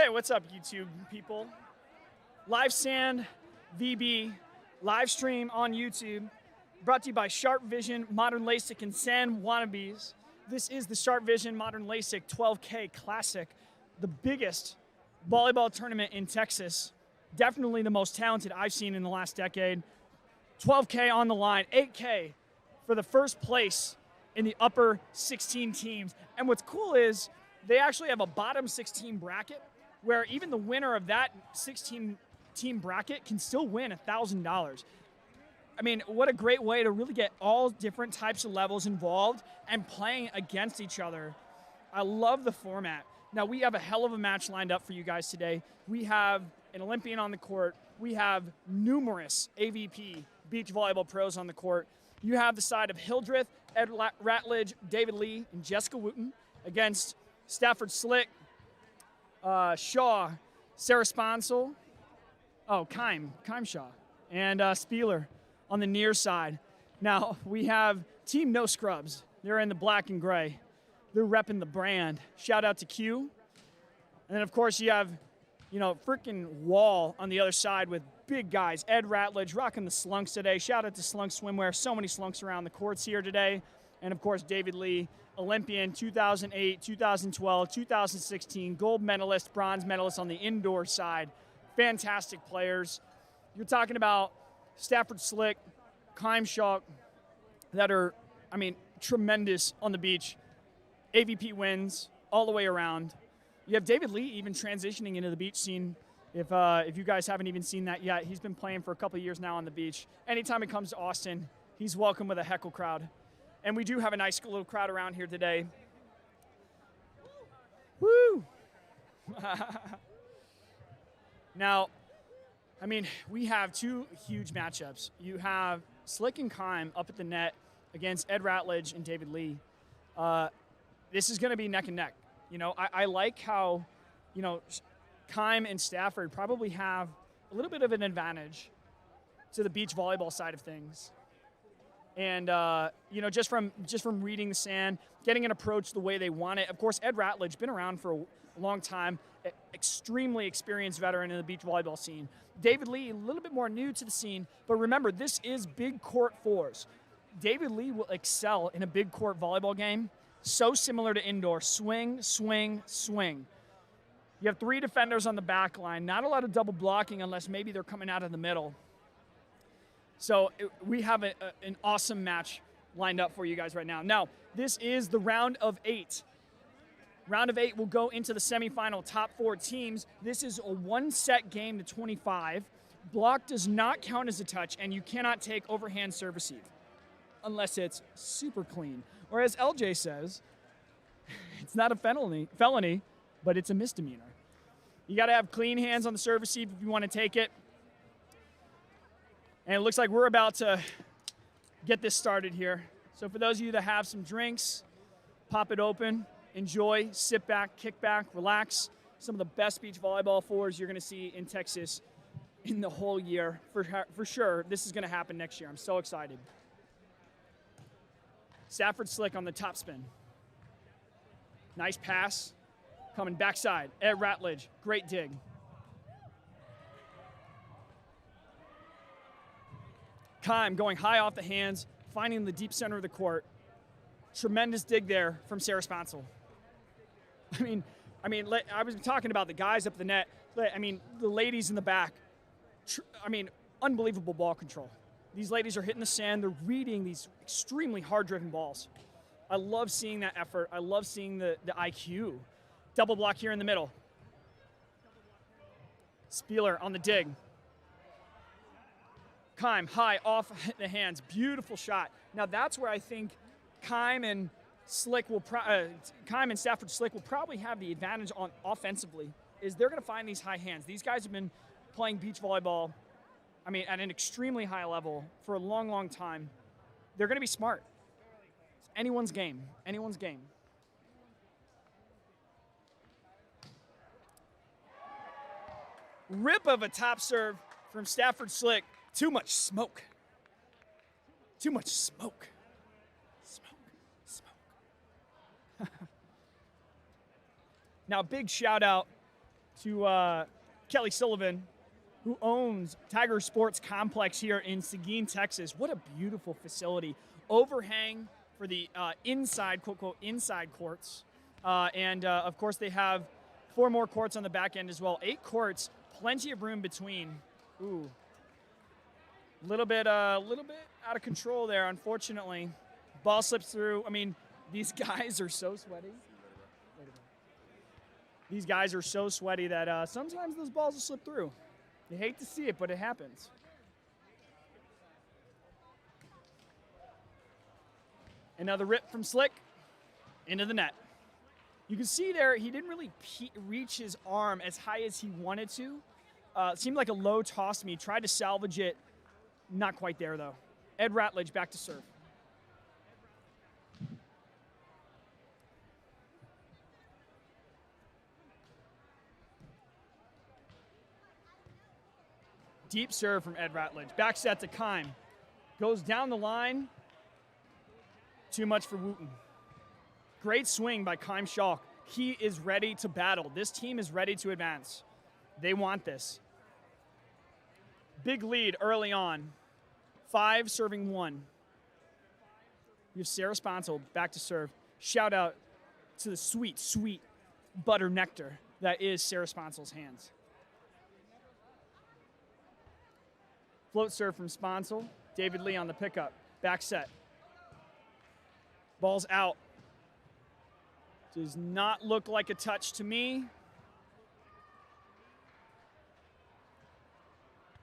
Hey, what's up, YouTube people? Live Sand VB live stream on YouTube, brought to you by Sharpe Vision, Modern LASIK, and Sand Wannabes. This is the Sharpe Vision Modern LASIK 12K Classic, the biggest volleyball tournament in Texas. Definitely the most talented I've seen in the last decade. 12K on the line, 8K for the first place in the upper 16 teams. And what's cool is they actually have a bottom 16 bracket where even the winner of that 16-team bracket can still win $1,000. I mean, what a great way to really get all different types of levels involved and playing against each other. I love the format. Now, we have a hell of a match lined up for you guys today. We have an Olympian on the court. We have numerous AVP beach volleyball pros on the court. You have the side of Hildreth, Ed Ratledge, David Lee, and Jessica Wooten against Stafford Slick, Shaw, Sarah Sponsel, Kime Shaw, and Spieler on the near side. Now, we have Team No Scrubs. They're in the black and gray. They're repping the brand. Shout out to Q. And then, of course, you have, freaking Wall on the other side with big guys. Ed Ratledge rocking the slunks today. Shout out to Slunk Swimwear. So many slunks around the courts here today. And, of course, David Lee, Olympian 2008, 2012, 2016, gold medalist, bronze medalist on the indoor side. Fantastic players. You're talking about Stafford Slick, Kime Shaw, that are, tremendous on the beach. AVP wins all the way around. You have David Lee even transitioning into the beach scene. If you guys haven't even seen that yet, he's been playing for a couple of years now on the beach. Anytime he comes to Austin, he's welcome with a heckle crowd. And we do have a nice little crowd around here today. Woo! Now, we have two huge matchups. You have Slick and Kime up at the net against Ed Ratledge and David Lee. This is going to be neck and neck. I like how, Kime and Stafford probably have a little bit of an advantage to the beach volleyball side of things. And, just from reading the sand, getting an approach the way they want it. Of course, Ed Ratledge, been around for a long time, extremely experienced veteran in the beach volleyball scene. David Lee, a little bit more new to the scene, but remember, this is big court fours. David Lee will excel in a big court volleyball game, so similar to indoor. Swing, swing, swing. You have three defenders on the back line. Not a lot of double blocking unless maybe they're coming out of the middle. So we have an awesome match lined up for you guys right now. Now, this is the round of 8. Round of 8 will go into the semifinal top 4 teams. This is a one-set game to 25. Block does not count as a touch, and you cannot take overhand serve receive unless it's super clean. Or as LJ says, it's not a felony, but it's a misdemeanor. You got to have clean hands on the serve receive if you want to take it. And it looks like we're about to get this started here. So for those of you that have some drinks, pop it open, enjoy, sit back, kick back, relax. Some of the best beach volleyball fours you're going to see in Texas in the whole year. For sure, this is going to happen next year. I'm so excited. Stafford Slick on the top spin. Nice pass. Coming backside. Ed Ratledge, great dig. Kime going high off the hands, finding the deep center of the court. Tremendous dig there from Sarah Sponsel. I was talking about the guys up the net. The ladies in the back. Unbelievable ball control. These ladies are hitting the sand. They're reading these extremely hard-driven balls. I love seeing that effort. I love seeing the IQ. Double block here in the middle. Spieler on the dig. Kime high off the hands. Beautiful shot. Now that's where I think Kime and Stafford Slick will probably have the advantage on offensively. Is they're going to find these high hands. These guys have been playing beach volleyball, at an extremely high level for a long, long time. They're going to be smart. It's anyone's game. Anyone's game. Rip of a top serve from Stafford Slick. Too much smoke. Too much smoke. Smoke. Now, big shout out to Kelly Sullivan, who owns Tiger Sports Complex here in Seguin, Texas. What a beautiful facility. Overhang for the inside, quote, quote, inside courts. And of course, they have 4 more courts on the back end as well. 8 courts, plenty of room between. Ooh. A little bit out of control there, unfortunately. Ball slips through. I mean, these guys are so sweaty. These guys are so sweaty that sometimes those balls will slip through. You hate to see it, but it happens. Another rip from Slick into the net. You can see there he didn't really reach his arm as high as he wanted to. It seemed like a low toss to me. Tried to salvage it. Not quite there, though. Ed Ratledge back to serve. Deep serve from Ed Ratledge. Back set to Kime. Goes down the line. Too much for Wooten. Great swing by Kime Schalk. He is ready to battle. This team is ready to advance. They want this. Big lead early on. 5 serving 1. You have Sarah Sponsel back to serve. Shout out to the sweet, sweet butter nectar that is Sarah Sponsel's hands. Float serve from Sponsel. David Lee on the pickup. Back set. Ball's out. Does not look like a touch to me.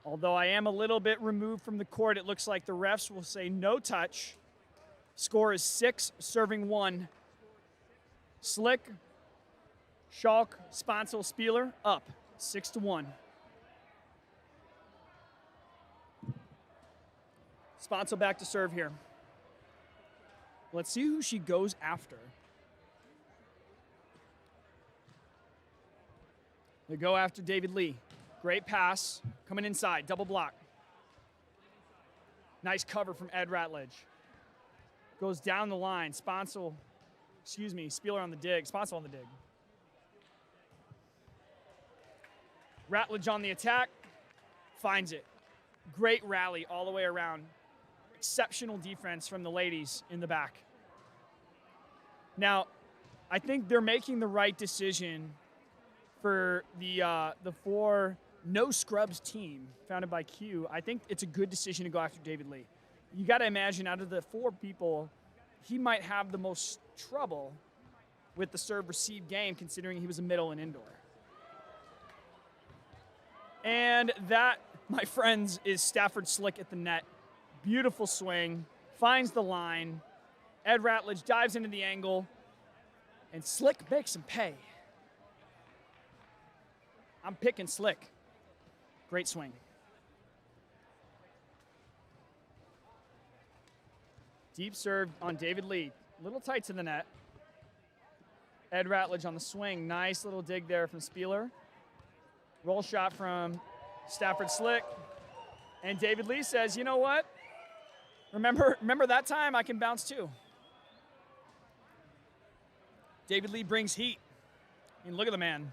Although I am a little bit removed from the court, it looks like the refs will say no touch. Score is 6 serving 1. Slick, Schalk, Sponsel, Spieler up 6-1. Sponsel back to serve here. Let's see who she goes after. They go after David Lee. Great pass. Coming inside. Double block. Nice cover from Ed Ratledge. Goes down the line. Sponsel, Spieler on the dig. Sponsel on the dig. Ratledge on the attack. Finds it. Great rally all the way around. Exceptional defense from the ladies in the back. Now, I think they're making the right decision for the 4 no scrubs team founded by Q. I think it's a good decision to go after David Lee. You got to imagine out of the 4 people, he might have the most trouble with the serve-receive game considering he was a middle and indoor. And that, my friends, is Stafford Slick at the net. Beautiful swing, finds the line. Ed Ratledge dives into the angle, and Slick makes him pay. I'm picking Slick. Great swing. Deep serve on David Lee. A little tight to the net. Ed Ratledge on the swing. Nice little dig there from Spieler. Roll shot from Stafford Slick. And David Lee says, you know what? Remember that time? I can bounce too. David Lee brings heat. I mean, look at the man.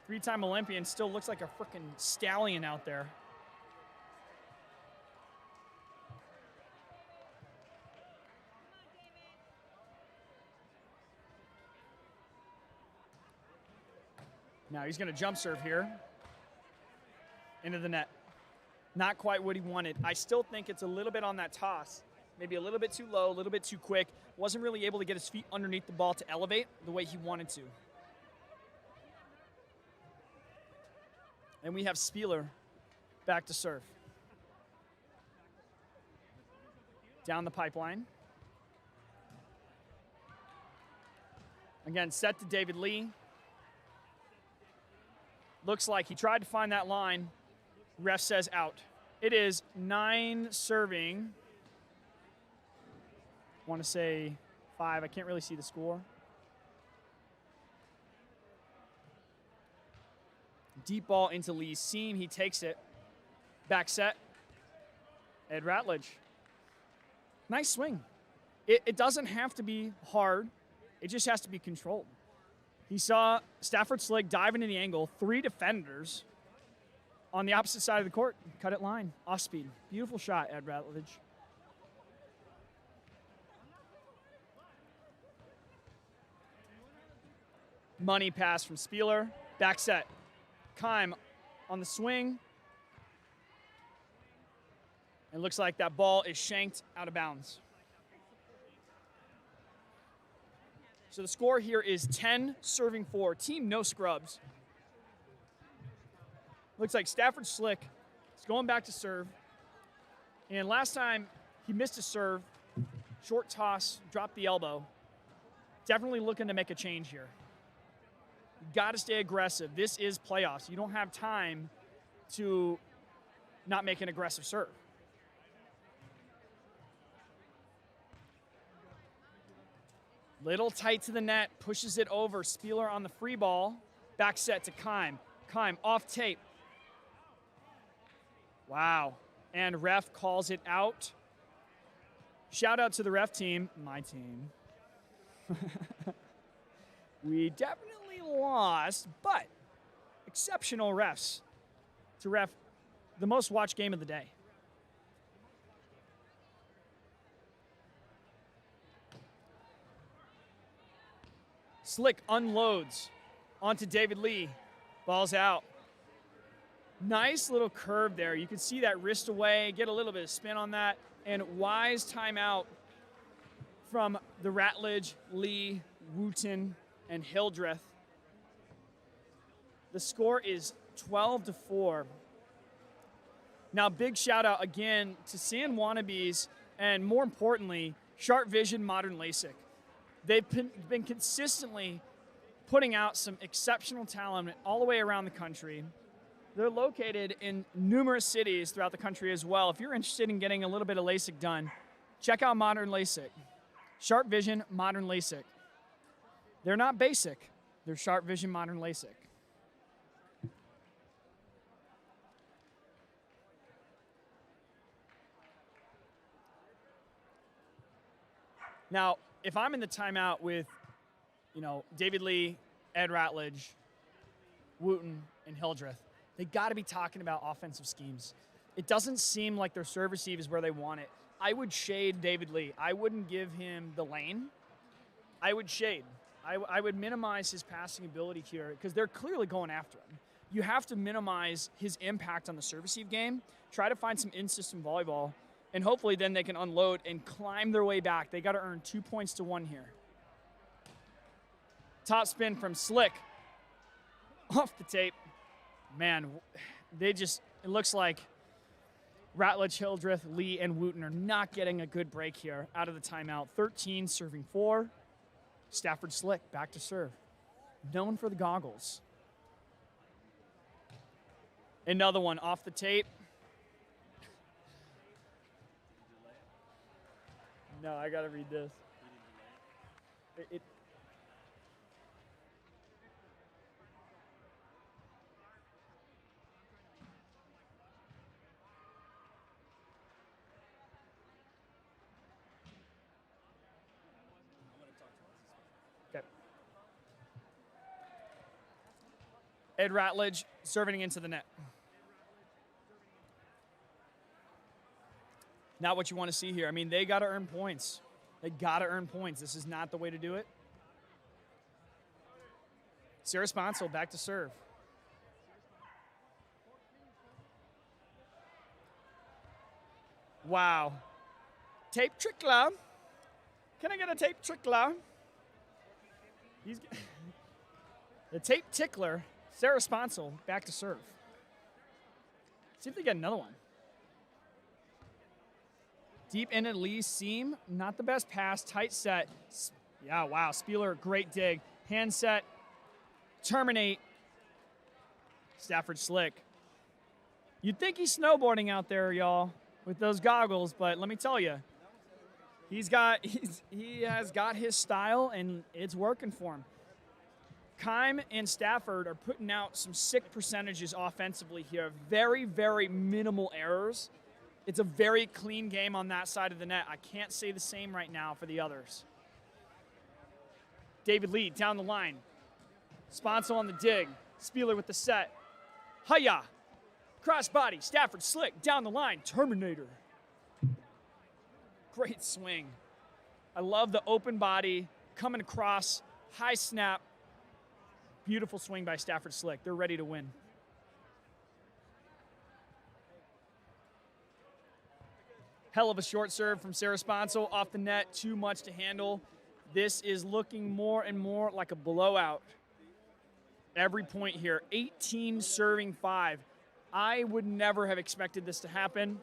3-time Olympian, still looks like a freaking stallion out there. Now he's going to jump serve here into the net. Not quite what he wanted. I still think it's a little bit on that toss. Maybe a little bit too low, a little bit too quick. Wasn't really able to get his feet underneath the ball to elevate the way he wanted to. And we have Spieler back to serve. Down the pipeline. Again, set to David Lee. Looks like he tried to find that line. Ref says out. It is 9 serving. Want to say 5. I can't really see the score. Deep ball into Lee's seam. He takes it. Back set. Ed Ratledge. Nice swing. It doesn't have to be hard. It just has to be controlled. He saw Stafford Slick dive into the angle, 3 defenders on the opposite side of the court. Cut it line, off speed. Beautiful shot, Ed Ratledge. Money pass from Spieler. Back set. Keim on the swing. It looks like that ball is shanked out of bounds. So the score here is 10 serving 4. Team no scrubs. Looks like Stafford Slick is going back to serve. And last time he missed a serve, short toss, dropped the elbow. Definitely looking to make a change here. Got to stay aggressive. This is playoffs. You don't have time to not make an aggressive serve. Little tight to the net, pushes it over. Spieler on the free ball. Back set to Keim. Keim off tape. Wow. And ref calls it out. Shout out to the ref team. My team. We definitely lost, but exceptional refs to ref the most watched game of the day. Slick unloads onto David Lee. Ball's out. Nice little curve there. You can see that wrist away, get a little bit of spin on that, and wise timeout from the Ratledge, Lee, Wooten, and Hildreth. The score is 12-4. Now, big shout out again to San Wannabes and, more importantly, Sharpe Vision Modern Lasik. They've been consistently putting out some exceptional talent all the way around the country. They're located in numerous cities throughout the country as well. If you're interested in getting a little bit of LASIK done, check out Modern LASIK. Sharpe Vision Modern LASIK. They're not basic. They're Sharpe Vision Modern LASIK. Now, if I'm in the timeout with, David Lee, Ed Ratledge, Wooten, and Hildreth, they got to be talking about offensive schemes. It doesn't seem like their serve receive is where they want it. I would shade David Lee. I wouldn't give him the lane. I would shade. I would minimize his passing ability here because they're clearly going after him. You have to minimize his impact on the serve receive game. Try to find some in-system volleyball, and hopefully then they can unload and climb their way back. They got to earn 2 points to 1 here. Top spin from Slick. Off the tape. Man, it looks like Ratledge, Hildreth, Lee, and Wooten are not getting a good break here out of the timeout. 13 serving 4. Stafford Slick back to serve. Known for the goggles. Another one off the tape. No, I gotta read this. Okay. Ed Ratledge serving into the net. Not what you want to see here. I mean, they got to earn points. They got to earn points. This is not the way to do it. Sarah Sponsel back to serve. Wow. Tape trickler. Can I get a tape trickler? The tape tickler, Sarah Sponsel back to serve. See if they get another one. Deep into Lee's seam, not the best pass, tight set. Yeah, wow, Spieler, great dig. Hand set, terminate. Stafford Slick. You'd think he's snowboarding out there, y'all, with those goggles, but let me tell you, he has got his style, and it's working for him. Keim and Stafford are putting out some sick percentages offensively here. Very, very minimal errors. It's a very clean game on that side of the net. I can't say the same right now for the others. David Lee down the line. Sponsel on the dig. Spieler with the set. Hiya! Crossbody. Stafford slick. Down the line. Terminator. Great swing. I love the open body. Coming across. High snap. Beautiful swing by Stafford slick. They're ready to win. Hell of a short serve from Sarah Sponsel. Off the net. Too much to handle. This is looking more and more like a blowout. Every point here. 18 serving 5. I would never have expected this to happen.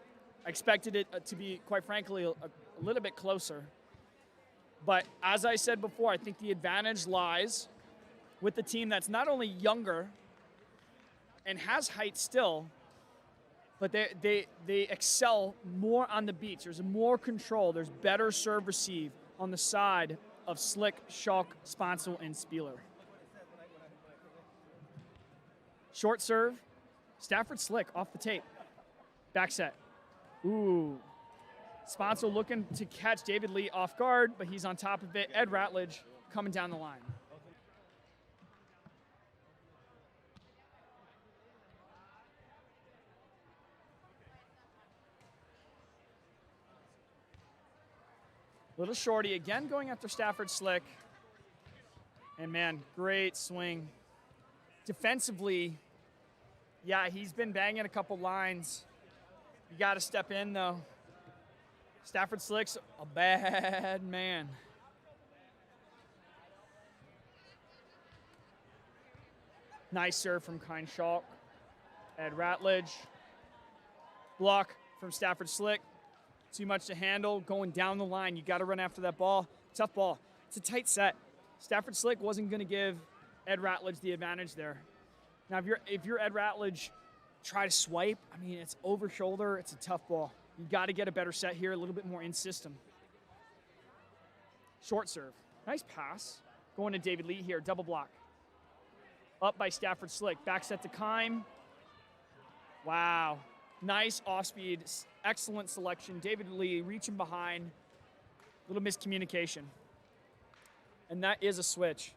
I expected it to be, quite frankly, a little bit closer. But as I said before, I think the advantage lies with the team that's not only younger and has height still, but they excel more on the beats. There's more control. There's better serve receive on the side of Slick, Schalk, Sponsel, and Spieler. Short serve. Stafford slick off the tape. Back set. Ooh. Sponsel looking to catch David Lee off guard, but he's on top of it. Ed Ratledge coming down the line. Little shorty again going after Stafford slick. And man, great swing. Defensively, yeah, he's been banging a couple lines. You got to step in, though. Stafford slick's a bad man. Nice serve from Kind Schalk. Ed Ratledge. Block from Stafford slick. Too much to handle. Going down the line, you got to run after that ball. Tough ball. It's a tight set. Stafford slick wasn't going to give Ed Ratledge the advantage there. Now, if you're Ed Ratledge, try to swipe. I mean, it's over shoulder. It's a tough ball. You got to get a better set here, a little bit more in system. Short serve. Nice pass. Going to David Lee here. Double block. Up by Stafford slick. Back set to Kime. Wow. Nice off-speed. Excellent selection. David Lee reaching behind. Little miscommunication. And that is a switch.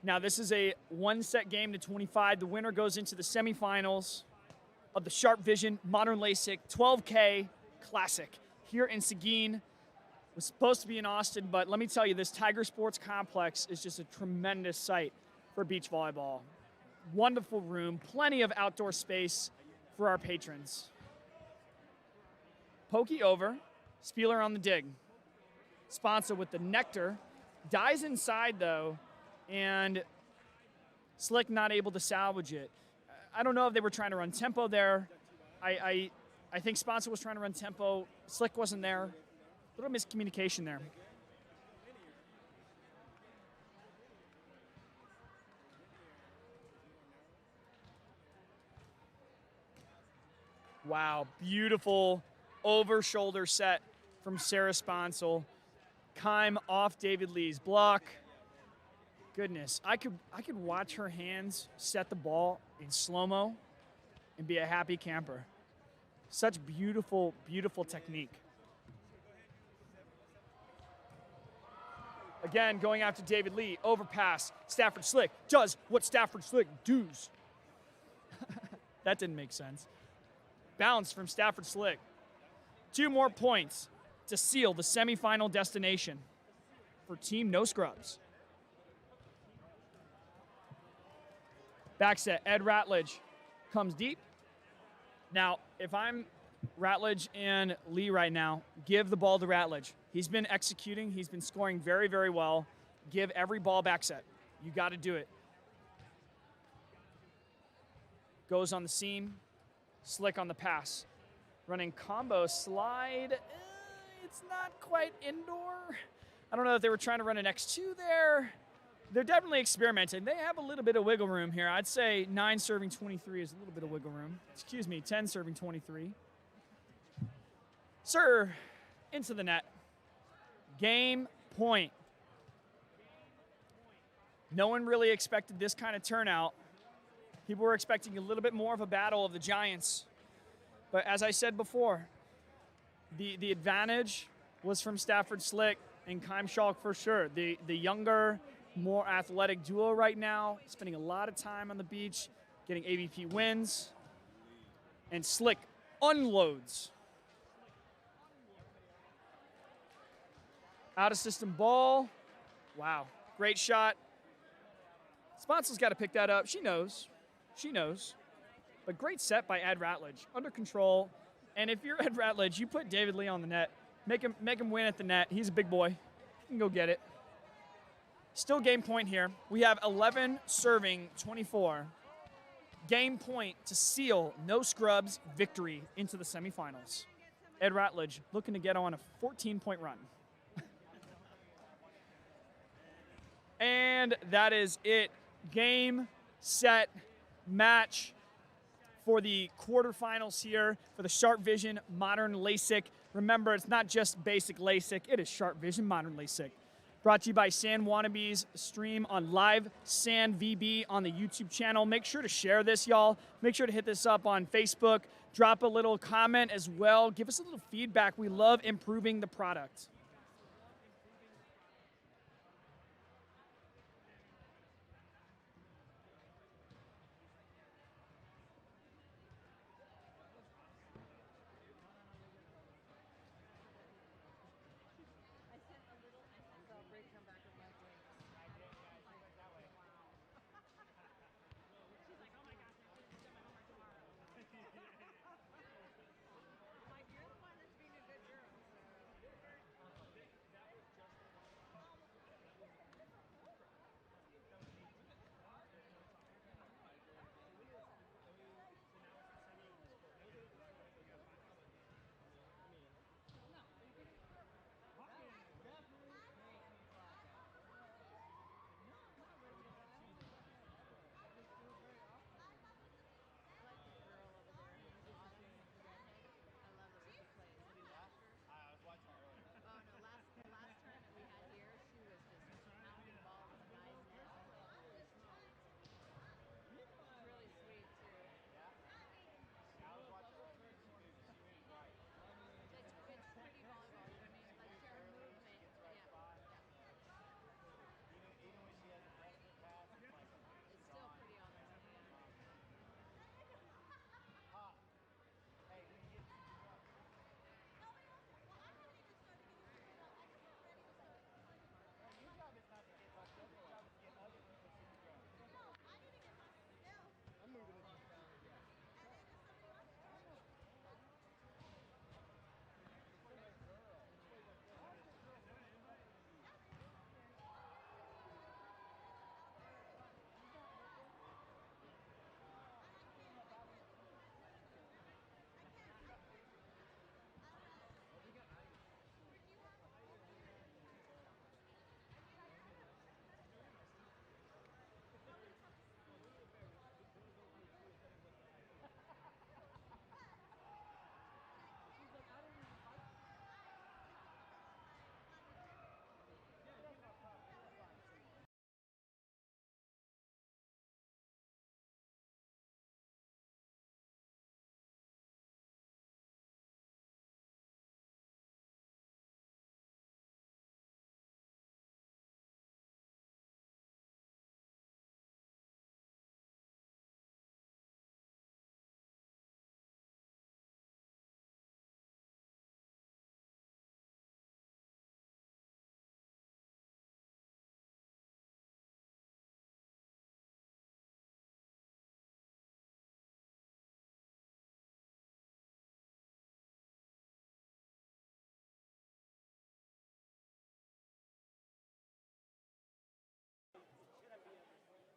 Now, this is a one-set game to 25. The winner goes into the semifinals of the Sharpe Vision Modern Lasik 12K Classic here in Seguin. It was supposed to be in Austin, but let me tell you, this Tiger Sports Complex is just a tremendous site for beach volleyball. Wonderful room, plenty of outdoor space for our patrons. Pokey over, Spieler on the dig. Sponsor with the nectar. Dies inside, though, and Slick not able to salvage it. I don't know if they were trying to run tempo there. I think Sponsor was trying to run tempo. Slick wasn't there. A little miscommunication there. Wow, beautiful over-shoulder set from Sarah Sponsel. Kime off David Lee's block. Goodness, I could watch her hands set the ball in slow-mo and be a happy camper. Such beautiful, beautiful technique. Again, going after David Lee, overpass. Stafford slick does what Stafford slick does. That didn't make sense. Bounce from Stafford slick. 2 more points to seal the semifinal destination for Team No Scrubs. Back set, Ed Ratledge comes deep. Now, if I'm Ratledge and Lee right now, give the ball to Ratledge. He's been executing. He's been scoring very, very well. Give every ball back set. You got to do it. Goes on the seam. Slick on the pass. Running combo slide. It's not quite indoor. I don't know if they were trying to run an X2 there. They're definitely experimenting. They have a little bit of wiggle room here. I'd say 9 serving 23 is a little bit of wiggle room. 10 serving 23. Serve into the net. Game point. No one really expected this kind of turnout. People were expecting a little bit more of a battle of the Giants. But as I said before, the advantage was from Stafford Slick and Kime Schalk for sure. The younger, more athletic duo right now, spending a lot of time on the beach, getting AVP wins. And Slick unloads. Out of system ball. Wow, great shot. Sponson's got to pick that up. She knows. She knows. But great set by Ed Ratledge. Under control. And if you're Ed Ratledge, you put David Lee on the net. Make him win at the net. He's a big boy. He can go get it. Still game point here. We have 11 serving 24. Game point to seal no scrubs victory into the semifinals. Ed Ratledge looking to get on a 14-point run. And that is it. Game, set, match for the quarterfinals here for the Sharpe Vision Modern Lasik. Remember, it's not just basic Lasik, it is Sharpe Vision Modern Lasik. Brought to you by Sand Wannabes, stream on Live Sand VB on the YouTube channel. Make sure to share this, y'all. Make sure to hit this up on Facebook. Drop a little comment as well. Give us a little feedback. We love improving the product.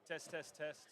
Test, test, test.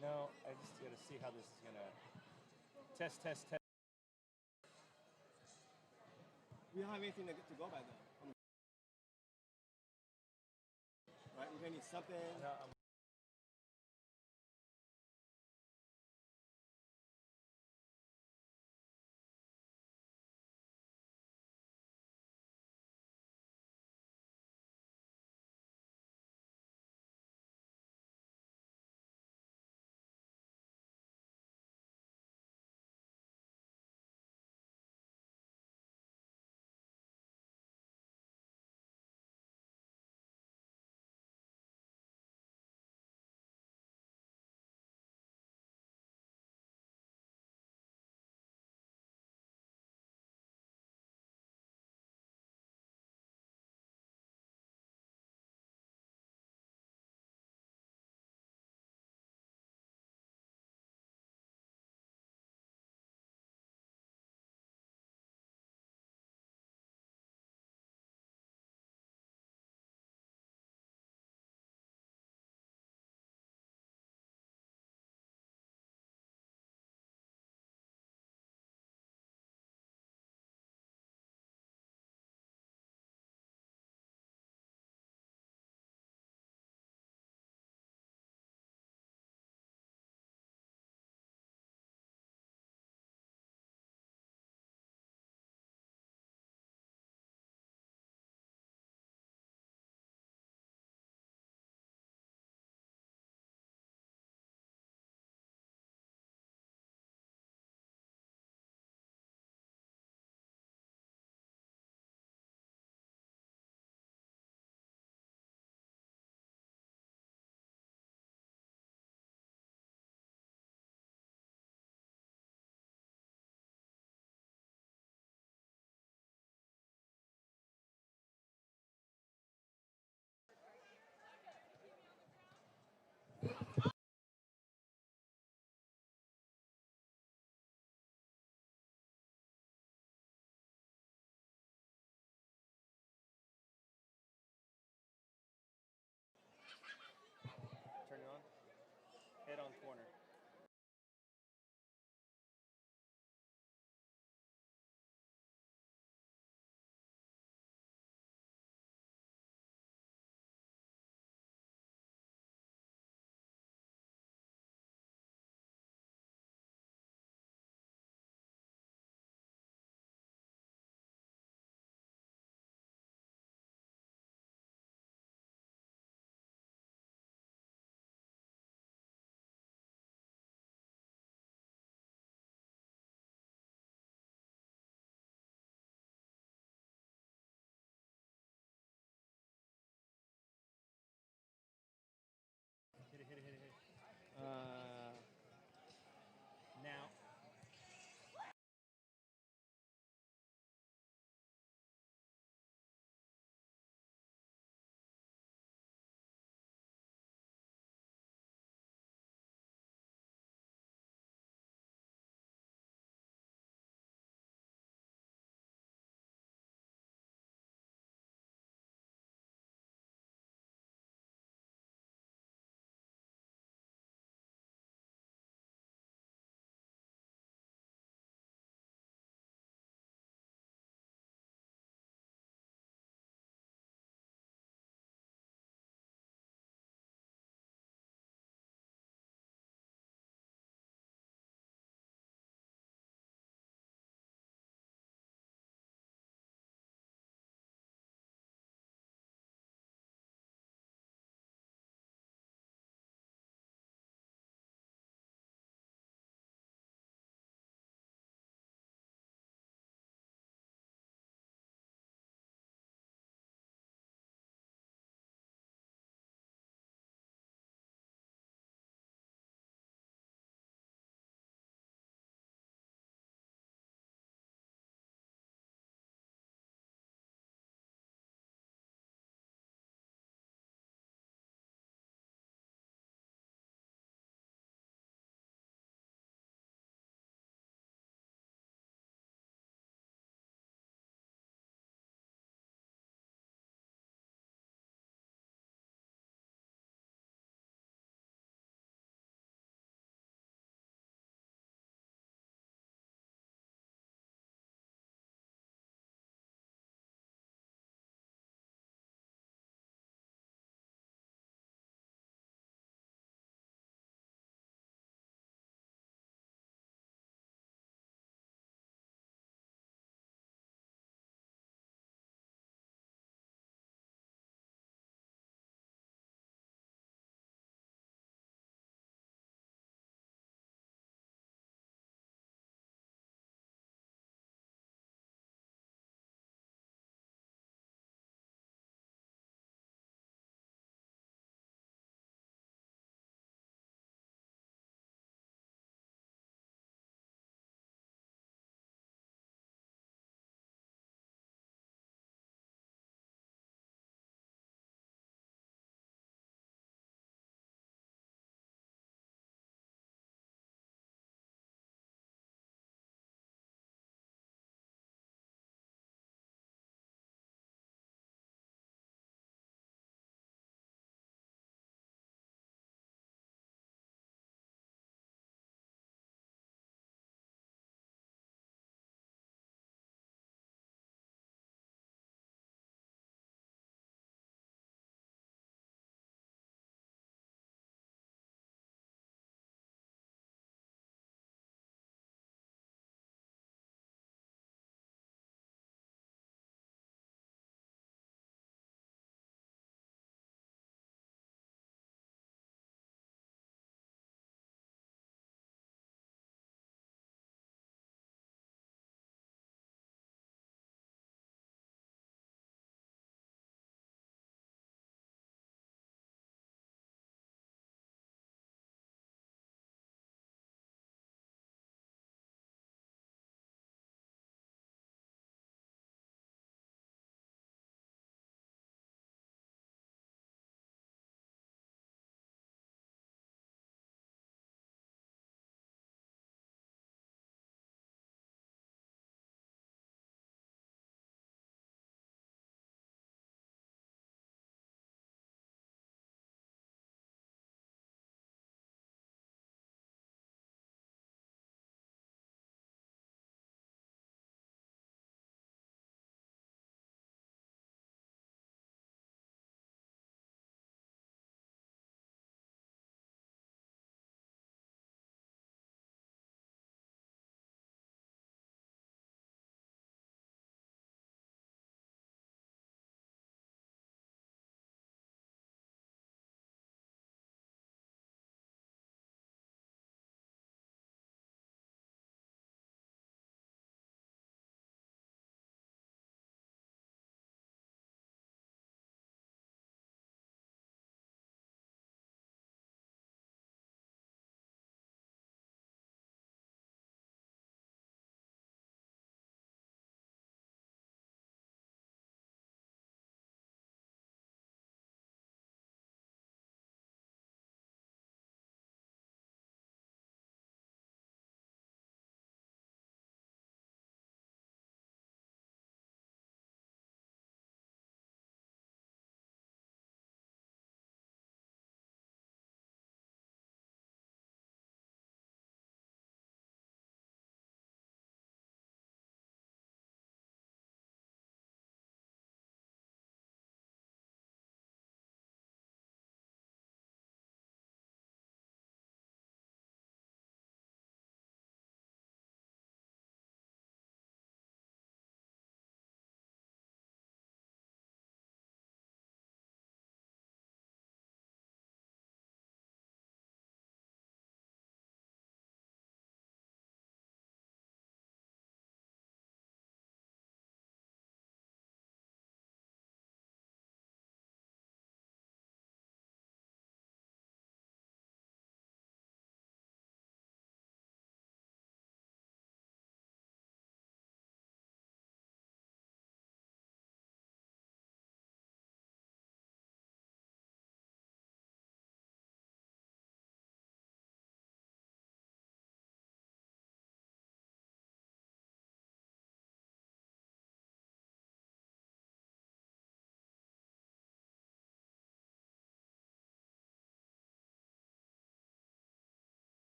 No, I just got to see how this is gonna test. We don't have anything to go by though. Right? We're gonna need something. No,